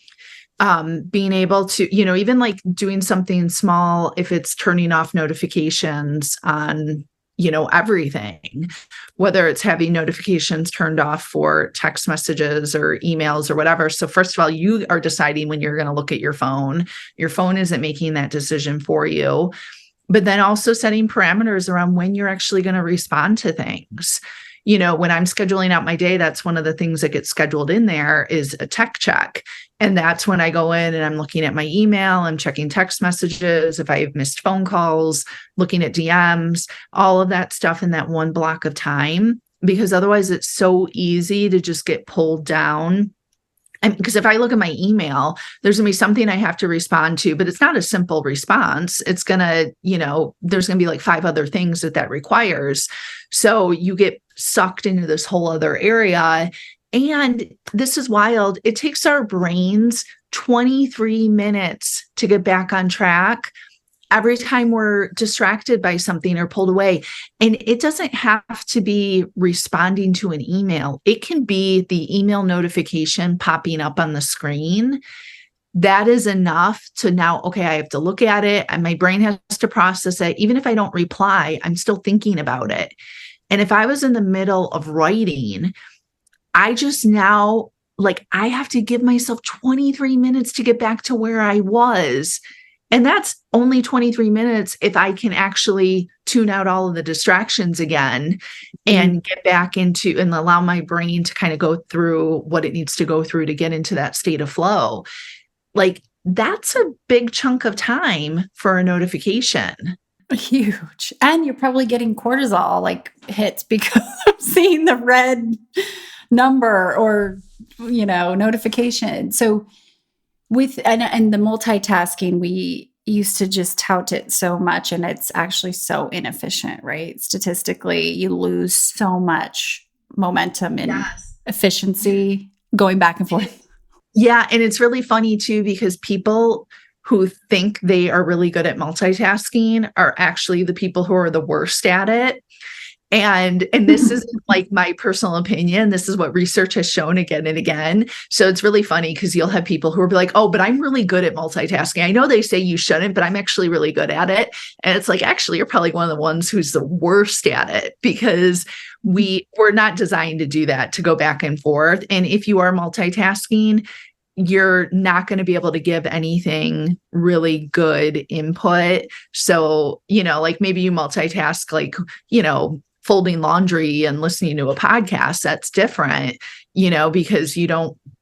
Being able to, even like doing something small, if it's turning off notifications on, everything, whether it's having notifications turned off for text messages or emails or whatever. So first of all, you are deciding when you're going to look at your phone. Your phone isn't making that decision for you. But then also setting parameters around when you're actually going to respond to things. When I'm scheduling out my day, that's one of the things that gets scheduled in there is a tech check. And that's when I go in and I'm looking at my email, I'm checking text messages, if I've missed phone calls, looking at DMs, all of that stuff in that one block of time, because otherwise it's so easy to just get pulled down. And because if I look at my email, there's going to be something I have to respond to, but it's not a simple response. It's going to, there's going to be like 5 other things that requires. So you get sucked into this whole other area. And this is wild. It takes our brains 23 minutes to get back on track every time we're distracted by something or pulled away. And it doesn't have to be responding to an email. It can be the email notification popping up on the screen. That is enough to now, okay, I have to look at it and my brain has to process it. Even if I don't reply, I'm still thinking about it. And if I was in the middle of writing, I just now, I have to give myself 23 minutes to get back to where I was. And that's only 23 minutes if I can actually tune out all of the distractions again and get back into and allow my brain to kind of go through what it needs to go through to get into that state of flow. That's a big chunk of time for a notification. Huge. And you're probably getting cortisol hits because of seeing the red number or, notification. So and the multitasking, we used to just tout it so much, and it's actually so inefficient, right? Statistically, you lose so much momentum and efficiency going back and forth. Yeah. And it's really funny too, because people who think they are really good at multitasking are actually the people who are the worst at it. And this is my personal opinion. This is what research has shown again and again. So it's really funny because you'll have people who will be like, oh, but I'm really good at multitasking. I know they say you shouldn't, but I'm actually really good at it. And it's actually, you're probably one of the ones who's the worst at it because we're not designed to do that, to go back and forth. And if you are multitasking, you're not going to be able to give anything really good input. So, maybe you multitask, folding laundry and listening to a podcast. That's different, because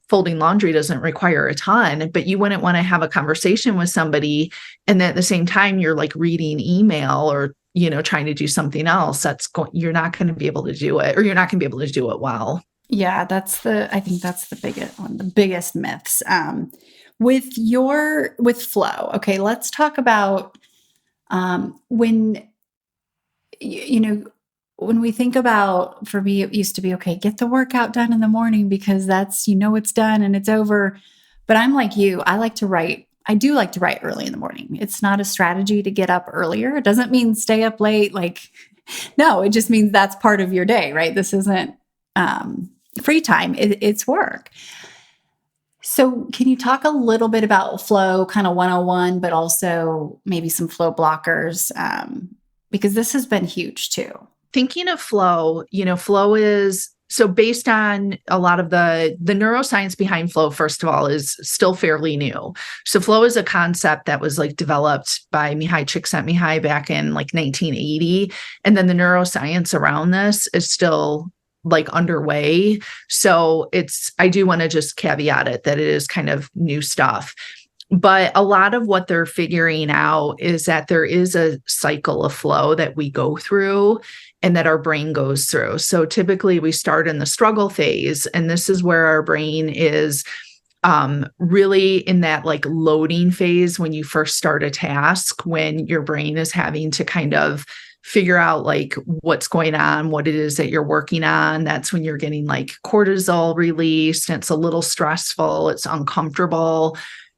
folding laundry doesn't require a ton, but you wouldn't want to have a conversation with somebody and then at the same time you're reading email or, trying to do something else. You're not going to be able to do it, or you're not going to be able to do it well. Yeah, I think that's the biggest one, the biggest myths. With flow. Okay, let's talk about when when we think about, for me, it used to be, okay, get the workout done in the morning because that's, it's done and it's over. But I'm like you, I like to write. I do like to write early in the morning. It's not a strategy to get up earlier. It doesn't mean stay up late. No, it just means that's part of your day, right? This isn't free time. It's work. So can you talk a little bit about flow, kind of 101, but also maybe some flow blockers? Because this has been huge too. Thinking of flow, flow is, so based on a lot of the neuroscience behind flow, first of all, is still fairly new. So flow is a concept that was developed by Mihai Csikszentmihalyi back in 1980. And then the neuroscience around this is still like underway. So I do want to just caveat it that it is kind of new stuff. But a lot of what they're figuring out is that there is a cycle of flow that we go through and that our brain goes through. So typically we start in the struggle phase, and this is where our brain is really in that like loading phase when you first start a task, when your brain is having to kind of figure out like what's going on, what it is that you're working on. That's when you're getting like cortisol released, and it's a little stressful, it's uncomfortable.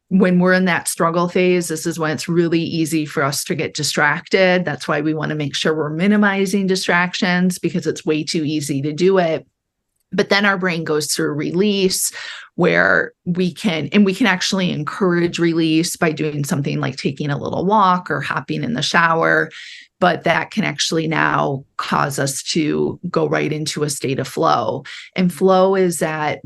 When we're in that struggle phase, this is when it's really easy for us to get distracted. That's why we want to make sure we're minimizing distractions, because it's way too easy to do it. But then our brain goes through release, where we can actually encourage release by doing something like taking a little walk or hopping in the shower. But that can actually now cause us to go right into a state of flow. And flow is that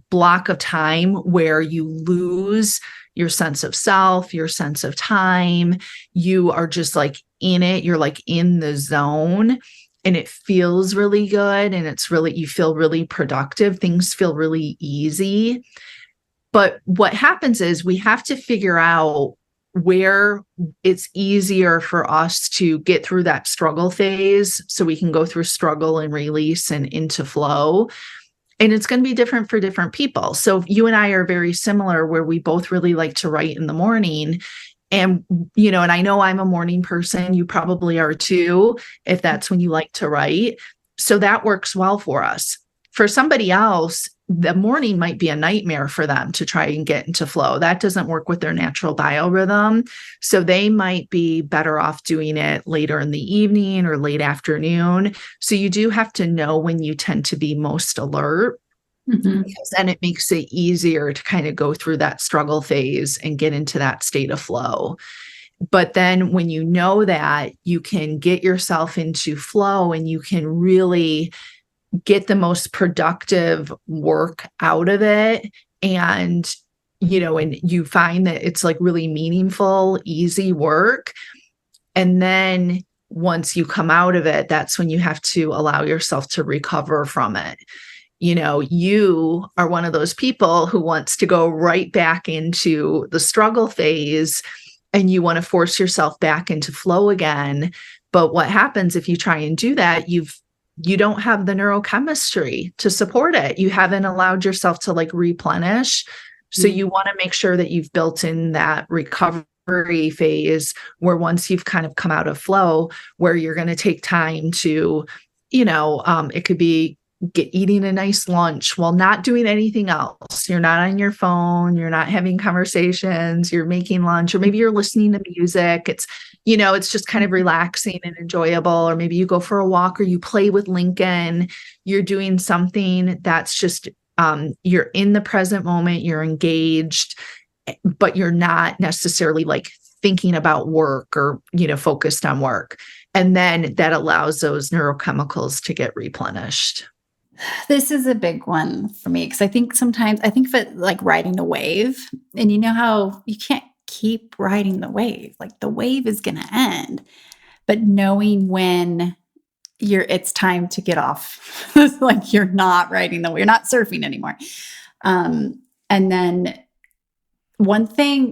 block of time where you lose your sense of self, your sense of time. You are just like in it. You're like in the zone. And it feels really good, and you feel really productive. Things feel really easy. But what happens is we have to figure out where it's easier for us to get through that struggle phase, so we can go through struggle and release and into flow. And it's going to be different for different people. So you and I are very similar, where we both really like to write in the morning. And, and I know I'm a morning person. You probably are too, if that's when you like to write. So that works well for us. For somebody else, the morning might be a nightmare for them to try and get into flow. That doesn't work with their natural biorhythm. So they might be better off doing it later in the evening or late afternoon. So you do have to know when you tend to be most alert. Because then it makes it easier to kind of go through that struggle phase and get into that state of flow. But then when you know that, you can get yourself into flow, and you can really get the most productive work out of it. And, and you find that it's like really meaningful, easy work. And then once you come out of it, that's when you have to allow yourself to recover from it. You are one of those people who wants to go right back into the struggle phase, and you want to force yourself back into flow again. But what happens if you try and do that? You don't have the neurochemistry to support it. You haven't allowed yourself to like replenish. So you want to make sure that you've built in that recovery phase, where once you've kind of come out of flow, where you're going to take time to, it could be eating a nice lunch while not doing anything else. You're not on your phone, you're not having conversations, you're making lunch, or maybe you're listening to music. It's just kind of relaxing and enjoyable. Or maybe you go for a walk, or you play with Lincoln. You're doing something that's just, you're in the present moment, you're engaged, but you're not necessarily like thinking about work or, focused on work. And then that allows those neurochemicals to get replenished. This is a big one for me, because I think of it like riding a wave, and you know how you can't keep riding the wave. Like the wave is going to end, but knowing when it's time to get off, like you're not riding the wave, you're not surfing anymore. And then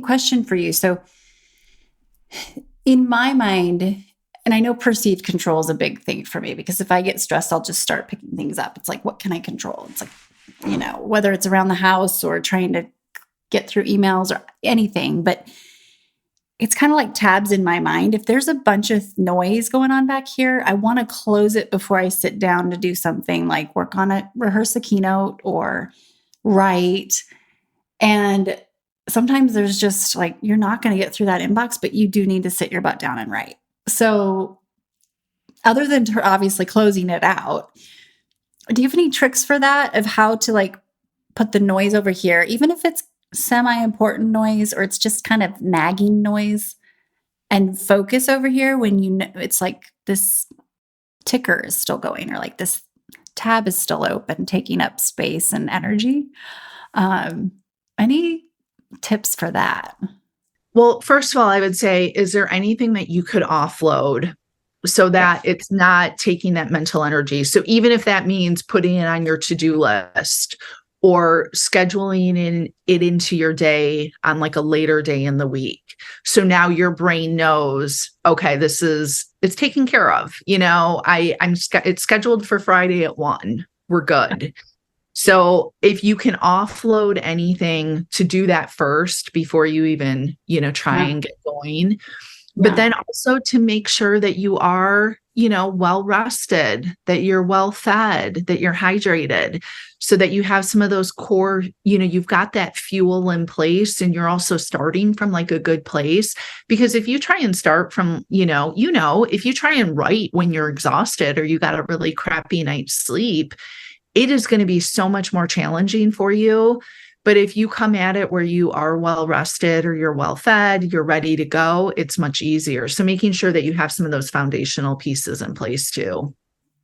question for you. So in my mind, and I know perceived control is a big thing for me, because if I get stressed, I'll just start picking things up. It's like, what can I control? It's like, whether it's around the house or trying to get through emails or anything, but it's kind of like tabs in my mind. If there's a bunch of noise going on back here, I want to close it before I sit down to do something like rehearse a keynote or write. And sometimes there's just like, you're not going to get through that inbox, but you do need to sit your butt down and write. So other than obviously closing it out, do you have any tricks for that, of how to like put the noise over here, even if it's semi-important noise or it's just kind of nagging noise, and focus over here when it's like this ticker is still going, or like this tab is still open, taking up space and energy? Any tips for that? Well, first of all, I would say, is there anything that you could offload? so that it's not taking that mental energy. So even if that means putting it on your to-do list or scheduling it into your day on like a later day in the week. So now your brain knows, okay, it's taken care of. It's scheduled for Friday at 1. We're good. So if you can offload anything to do that first before you even, try and get going, but then also to make sure that you are, well rested, that you're well fed, that you're hydrated, so that you have some of those core, you've got that fuel in place and you're also starting from like a good place. Because if you try and start from, if you try and write when you're exhausted or you got a really crappy night's sleep, it is going to be so much more challenging for you. But if you come at it where you are well rested or you're well fed, you're ready to go, it's much easier. So making sure that you have some of those foundational pieces in place too.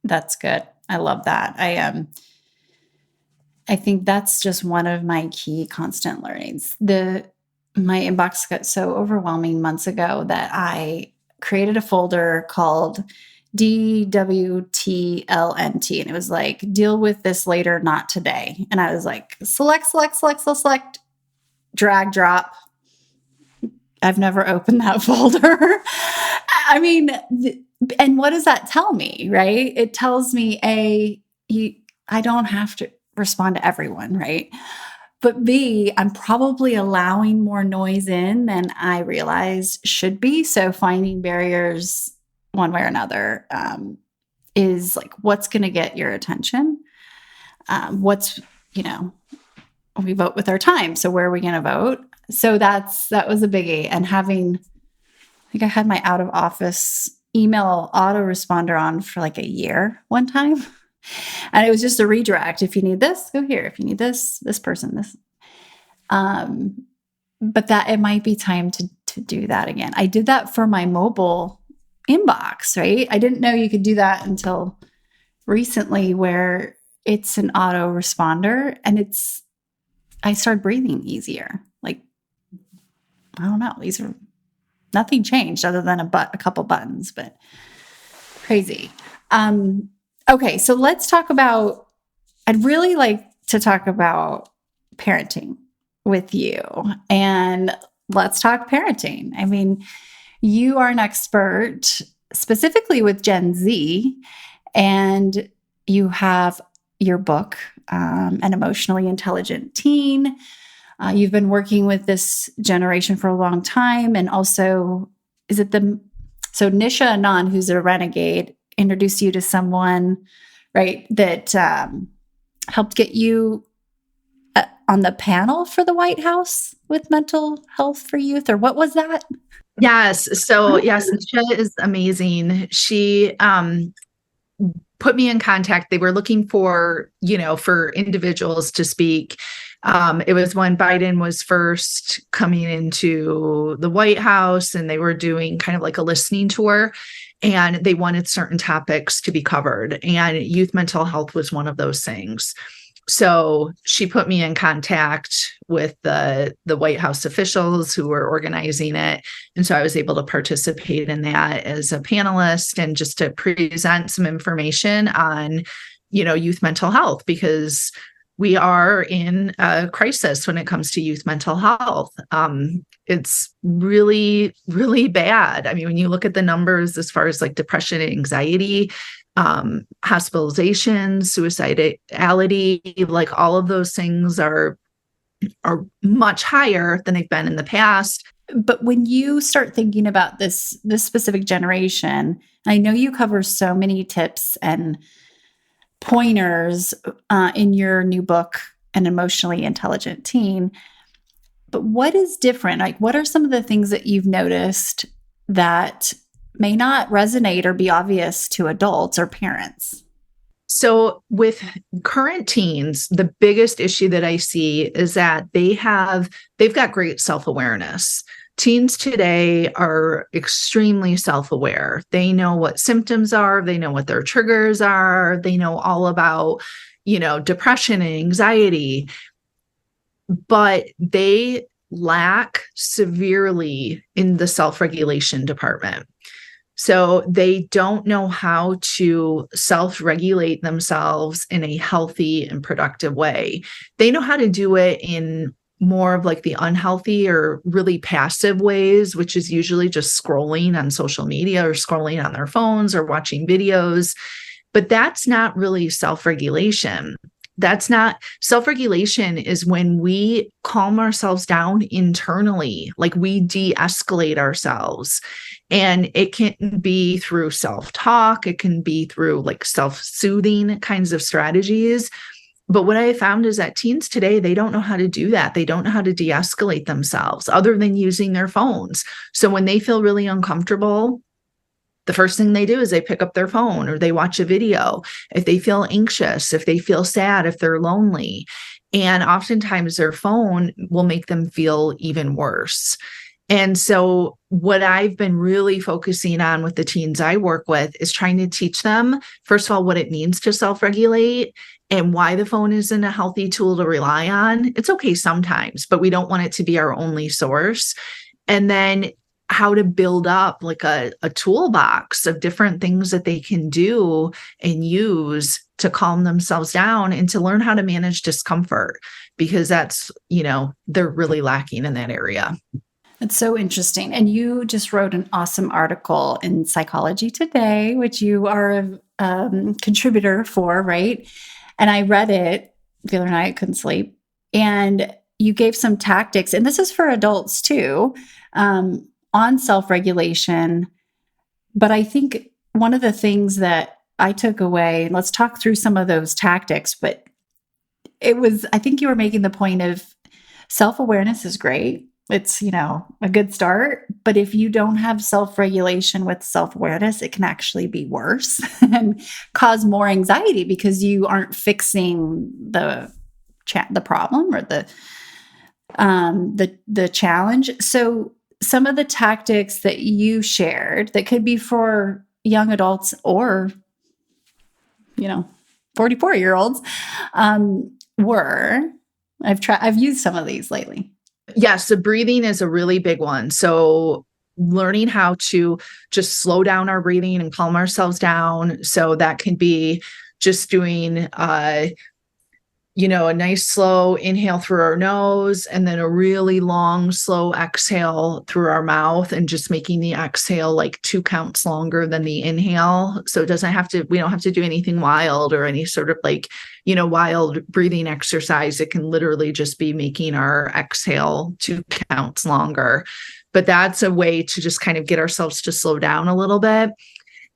That's good. I love that. I think that's just one of my key constant learnings. My inbox got so overwhelming months ago that I created a folder called DWTLNT. And it was like, deal with this later, not today. And I was like, select, drag, drop. I've never opened that folder. I mean, and what does that tell me, right? It tells me, I don't have to respond to everyone, right? But B, I'm probably allowing more noise in than I realized should be. So finding barriers one way or another is like, what's going to get your attention? We vote with our time. So where are we going to vote? So that was a biggie. And I think I had my out of office email autoresponder on for like a year one time. And it was just a redirect. If you need this, go here. If you need this person, this. But that it might be time to do that again. I did that for my mobile inbox, right? I didn't know you could do that until recently, where it's an auto responder and I started breathing easier. Like, I don't know. Nothing changed other than a couple buttons, but crazy. Okay. So I'd really like to talk about parenting with you, and let's talk parenting. I mean, you are an expert specifically with Gen Z, and you have your book, An Emotionally Intelligent Teen. You've been working with this generation for a long time. And also, so Nisha Anand, who's a renegade, introduced you to someone, right, that helped get you on the panel for the White House with mental health for youth, or what was that? Yes. So yes, Nisha is amazing. She put me in contact. They were looking for individuals to speak. It was when Biden was first coming into the White House, and they were doing kind of like a listening tour, and they wanted certain topics to be covered. And youth mental health was one of those things. So she put me in contact with the White House officials who were organizing it. And so I was able to participate in that as a panelist and just to present some information on, youth mental health, because we are in a crisis when it comes to youth mental health. It's really, really bad. I mean, when you look at the numbers as far as like depression and anxiety, hospitalization, suicidality, like all of those things are much higher than they've been in the past. But when you start thinking about this specific generation, I know you cover so many tips and pointers in your new book, An Emotionally Intelligent Teen. But what is different? Like, what are some of the things that you've noticed that may not resonate or be obvious to adults or parents? So with current teens, the biggest issue that I see is that they've got great self-awareness. Teens today are extremely self-aware. They know what symptoms are. They know what their triggers are. They know all about, depression and anxiety, but they lack severely in the self-regulation department. So they don't know how to self-regulate themselves in a healthy and productive way. They know how to do it in more of like the unhealthy or really passive ways, which is usually just scrolling on social media or scrolling on their phones or watching videos. But that's not really self-regulation. That's not self-regulation is when we calm ourselves down internally, like we de-escalate ourselves. And it can be through self-talk, it can be through like self-soothing kinds of strategies. But what I found is that teens today, they don't know how to do that. They don't know how to de-escalate themselves other than using their phones. So when they feel really uncomfortable, the first thing they do is they pick up their phone or they watch a video. If they feel anxious, if they feel sad, if they're lonely. And oftentimes their phone will make them feel even worse. And so what I've been really focusing on with the teens I work with is trying to teach them, first of all, what it means to self-regulate and why the phone isn't a healthy tool to rely on. It's okay sometimes, but we don't want it to be our only source. And then how to build up like a toolbox of different things that they can do and use to calm themselves down and to learn how to manage discomfort, because that's, they're really lacking in that area. It's so interesting. And you just wrote an awesome article in Psychology Today, which you are a contributor for, right? And I read it the other night, I couldn't sleep. And you gave some tactics, and this is for adults too, on self-regulation. But I think one of the things that I took away, and let's talk through some of those tactics, but I think you were making the point of self-awareness is great. It's, a good start. But if you don't have self-regulation with self-awareness, it can actually be worse and cause more anxiety because you aren't fixing the problem or the challenge. So some of the tactics that you shared that could be for young adults or, 44-year-olds I've used some of these lately. Yes, the breathing is a really big one. So learning how to just slow down our breathing and calm ourselves down. So that can be just doing a nice slow inhale through our nose and then a really long, slow exhale through our mouth, and just making the exhale like 2 counts longer than the inhale. So we don't have to do anything wild or any sort of wild breathing exercise. It can literally just be making our exhale 2 counts longer. But that's a way to just kind of get ourselves to slow down a little bit.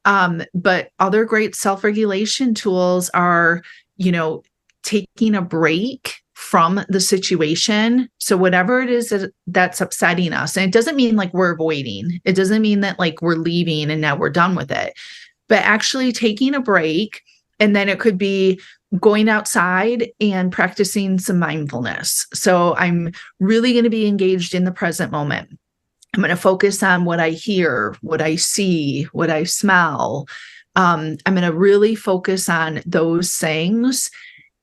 But other great self-regulation tools are, taking a break from the situation. So whatever it is that's upsetting us, and it doesn't mean like we're avoiding, it doesn't mean that like we're leaving and now we're done with it, but actually taking a break. And then it could be going outside and practicing some mindfulness. So I'm really going to be engaged in the present moment. I'm going to focus on what I hear, what I see, what I smell. I'm going to really focus on those things.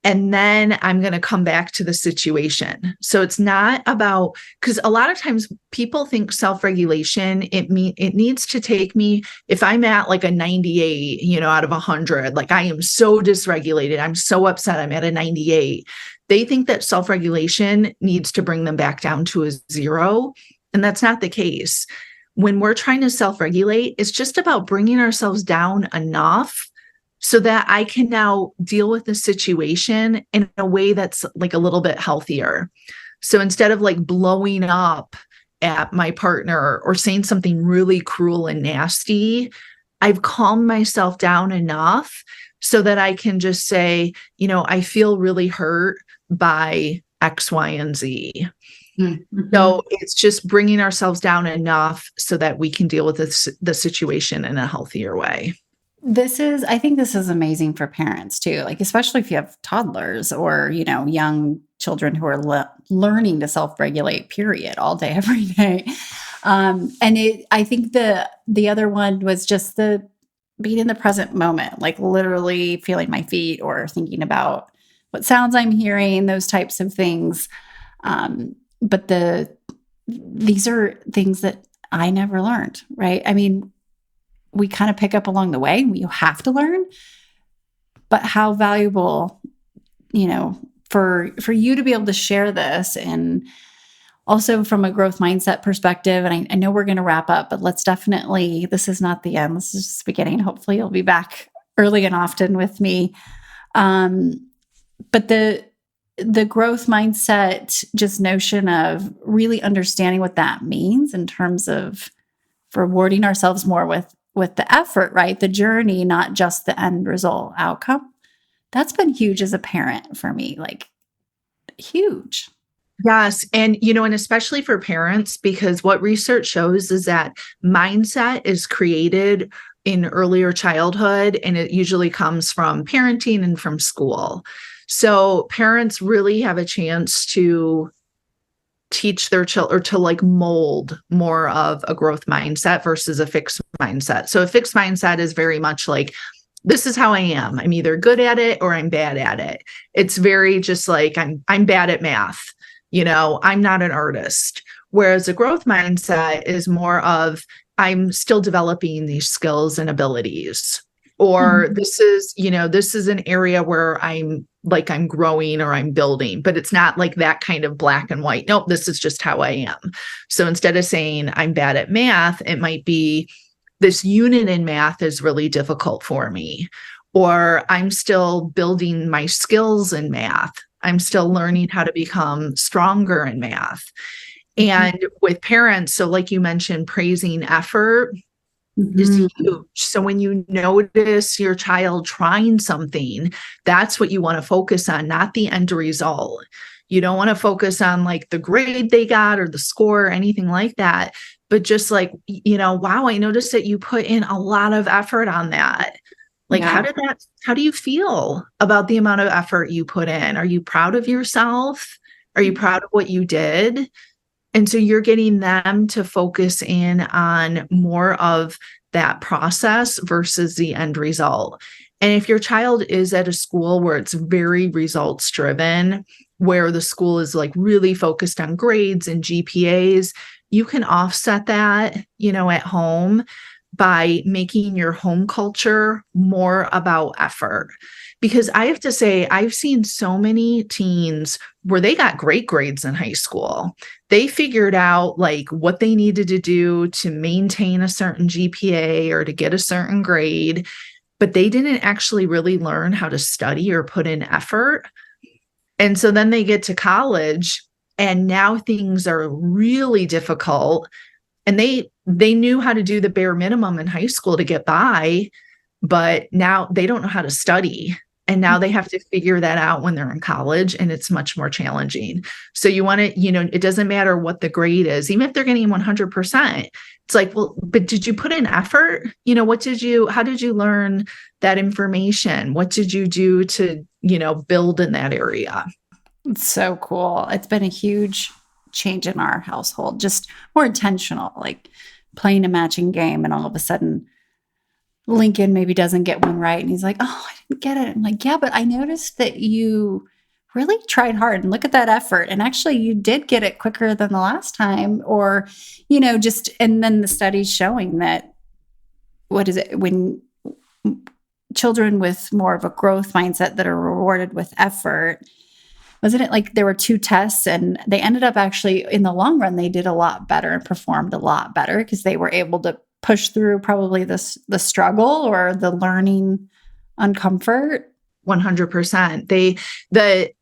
And then I'm going to come back to the situation. So it's not about, because a lot of times people think self-regulation, it needs to take me, if I'm at like a 98, out of 100, like I am so dysregulated, I'm so upset, I'm at a 98. They think that self-regulation needs to bring them back down to a 0. And that's not the case. When we're trying to self-regulate, it's just about bringing ourselves down enough so that I can now deal with the situation in a way that's like a little bit healthier. So instead of like blowing up at my partner or saying something really cruel and nasty, I've calmed myself down enough so that I can just say, I feel really hurt by X, Y, and Z. Mm-hmm. So it's just bringing ourselves down enough so that we can deal with the situation in a healthier way. I think this is amazing for parents too, like especially if you have toddlers or, young children who are learning to self-regulate, period, all day, every day. I think the other one was just the being in the present moment, like literally feeling my feet or thinking about what sounds I'm hearing, those types of things. But these are things that I never learned, right? I mean, we kind of pick up along the way. You have to learn, but how valuable, for you to be able to share this, and also from a growth mindset perspective. And I know we're going to wrap up, but this is not the end. This is just the beginning. Hopefully you'll be back early and often with me. But the growth mindset, just notion of really understanding what that means in terms of rewarding ourselves more with the effort, right? The journey, not just the end result outcome. That's been huge as a parent for me, like huge. Yes. And, and especially for parents, because what research shows is that mindset is created in earlier childhood, and it usually comes from parenting and from school. So parents really have a chance to teach their children, or to like mold more of a growth mindset versus a fixed mindset. So a fixed mindset is very much like, this is how I am. I'm either good at it or I'm bad at it. It's very just like, I'm bad at math. I'm not an artist. Whereas a growth mindset is more of, I'm still developing these skills and abilities, or this is an area where I'm growing or I'm building, but it's not like that kind of black and white. Nope, this is just how I am. So instead of saying I'm bad at math, it might be, this unit in math is really difficult for me, or I'm still building my skills in math. I'm still learning how to become stronger in math. And with parents, so like you mentioned, praising effort is huge. So when you notice your child trying something, that's what you want to focus on, not the end result. You don't want to focus on like the grade they got or the score or anything like that, but just like, wow, I noticed that you put in a lot of effort on that. Like, how do you feel about the amount of effort you put in? Are you proud of yourself? Are you proud of what you did? And so you're getting them to focus in on more of that process versus the end result. And if your child is at a school where it's very results driven, where the school is like really focused on grades and GPAs, you can offset that, at home by making your home culture more about effort. Because I have to say, I've seen so many teens where they got great grades in high school. They figured out like what they needed to do to maintain a certain GPA or to get a certain grade, but they didn't actually really learn how to study or put in effort. And so then they get to college and now things are really difficult. And they knew how to do the bare minimum in high school to get by, but now they don't know how to study. And now they have to figure that out when they're in college, and it's much more challenging. So you want to, it doesn't matter what the grade is, even if they're getting 100%. It's like, well, but did you put in effort? How did you learn that information? What did you do to, build in that area? It's so cool. It's been a huge change in our household, just more intentional, like playing a matching game, and all of a sudden Lincoln maybe doesn't get one right. And he's like, oh, I didn't get it. I'm like, yeah, but I noticed that you really tried hard and look at that effort. And actually you did get it quicker than the last time, or, and then the studies showing that, when children with more of a growth mindset that are rewarded with effort, wasn't it like there were 2 tests and they ended up actually in the long run, they did a lot better and performed a lot better because they were able to push through probably the struggle or the learning uncomfort. 100%.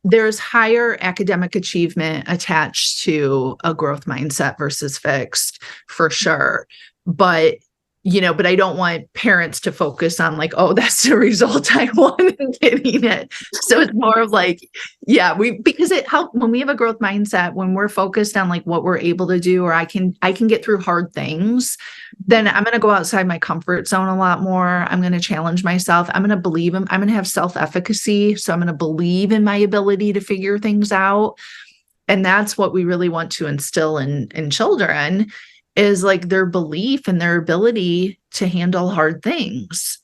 There's higher academic achievement attached to a growth mindset versus fixed, for sure. But I don't want parents to focus on like, oh, that's the result I want in getting it. So it's more of like, because it helps when we have a growth mindset, when we're focused on like what we're able to do, or I can get through hard things, then I'm going to go outside my comfort zone a lot more. I'm going to challenge myself. I'm going to believe I'm going to have self-efficacy. So I'm going to believe in my ability to figure things out. And that's what we really want to instill in children, is like their belief and their ability to handle hard things.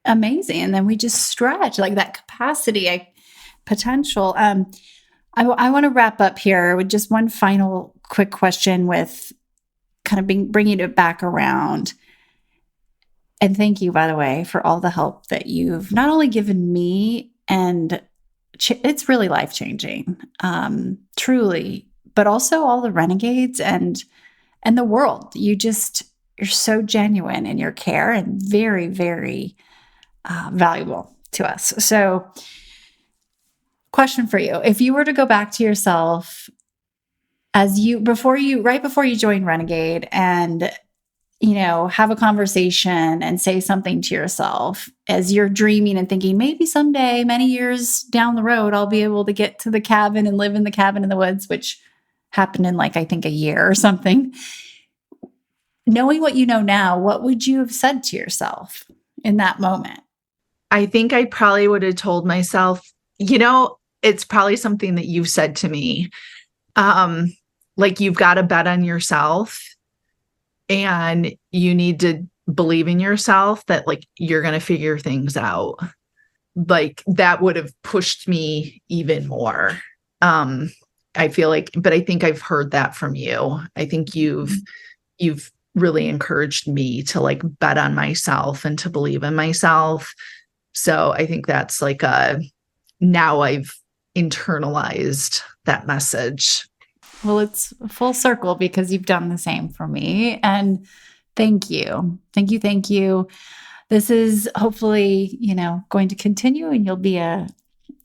Amazing. And then we just stretch like that capacity, potential. I want to wrap up here with just one final quick question with kind of bringing it back around. And thank you, by the way, for all the help that you've not only given me, and it's really life-changing, truly, but also all the renegades and the world. You're so genuine in your care and very, very valuable to us. So, question for you. If you were to go back to yourself right before you joined Renegade and, have a conversation and say something to yourself as you're dreaming and thinking, maybe someday, many years down the road, I'll be able to get to the cabin and live in the cabin in the woods, which happened in I think a year or something. Knowing what you know now, what would you have said to yourself in that moment? I think I probably would have told myself, it's probably something that you've said to me. You've got to bet on yourself and you need to believe in yourself that you're going to figure things out. That would have pushed me even more. I feel but I think I've heard that from you. I think you've really encouraged me to bet on myself and to believe in myself. So I think that's now I've internalized that message. Well, it's full circle because you've done the same for me. And thank you. Thank you. Thank you. This is hopefully, going to continue and you'll be a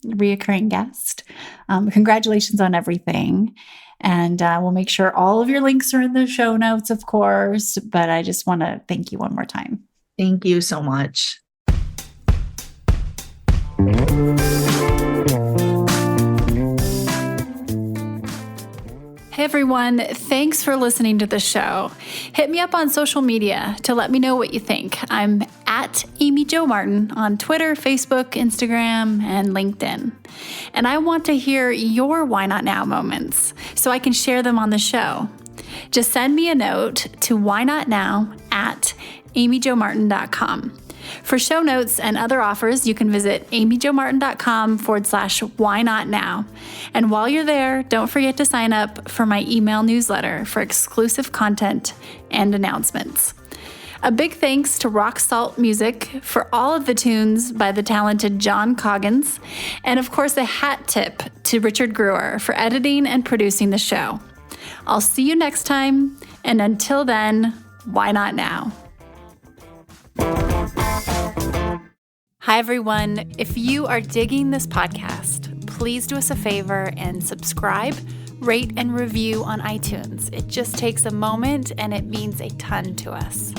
reoccurring guest. Congratulations on everything. And we'll make sure all of your links are in the show notes, of course. But I just want to thank you one more time. Thank you so much. Hey everyone, thanks for listening to the show. Hit me up on social media to let me know what you think. I'm at Amy Jo Martin on Twitter, Facebook, Instagram, and LinkedIn. And I want to hear your why not now moments so I can share them on the show. Just send me a note to whynotnow@amyjomartin.com. For show notes and other offers, you can visit amyjomartin.com/whynotnow. And while you're there, don't forget to sign up for my email newsletter for exclusive content and announcements. A big thanks to Rock Salt Music for all of the tunes by the talented John Coggins. And of course, a hat tip to Richard Brewer for editing and producing the show. I'll see you next time. And until then, why not now? Hi, everyone. If you are digging this podcast, please do us a favor and subscribe, rate, and review on iTunes. It just takes a moment and it means a ton to us.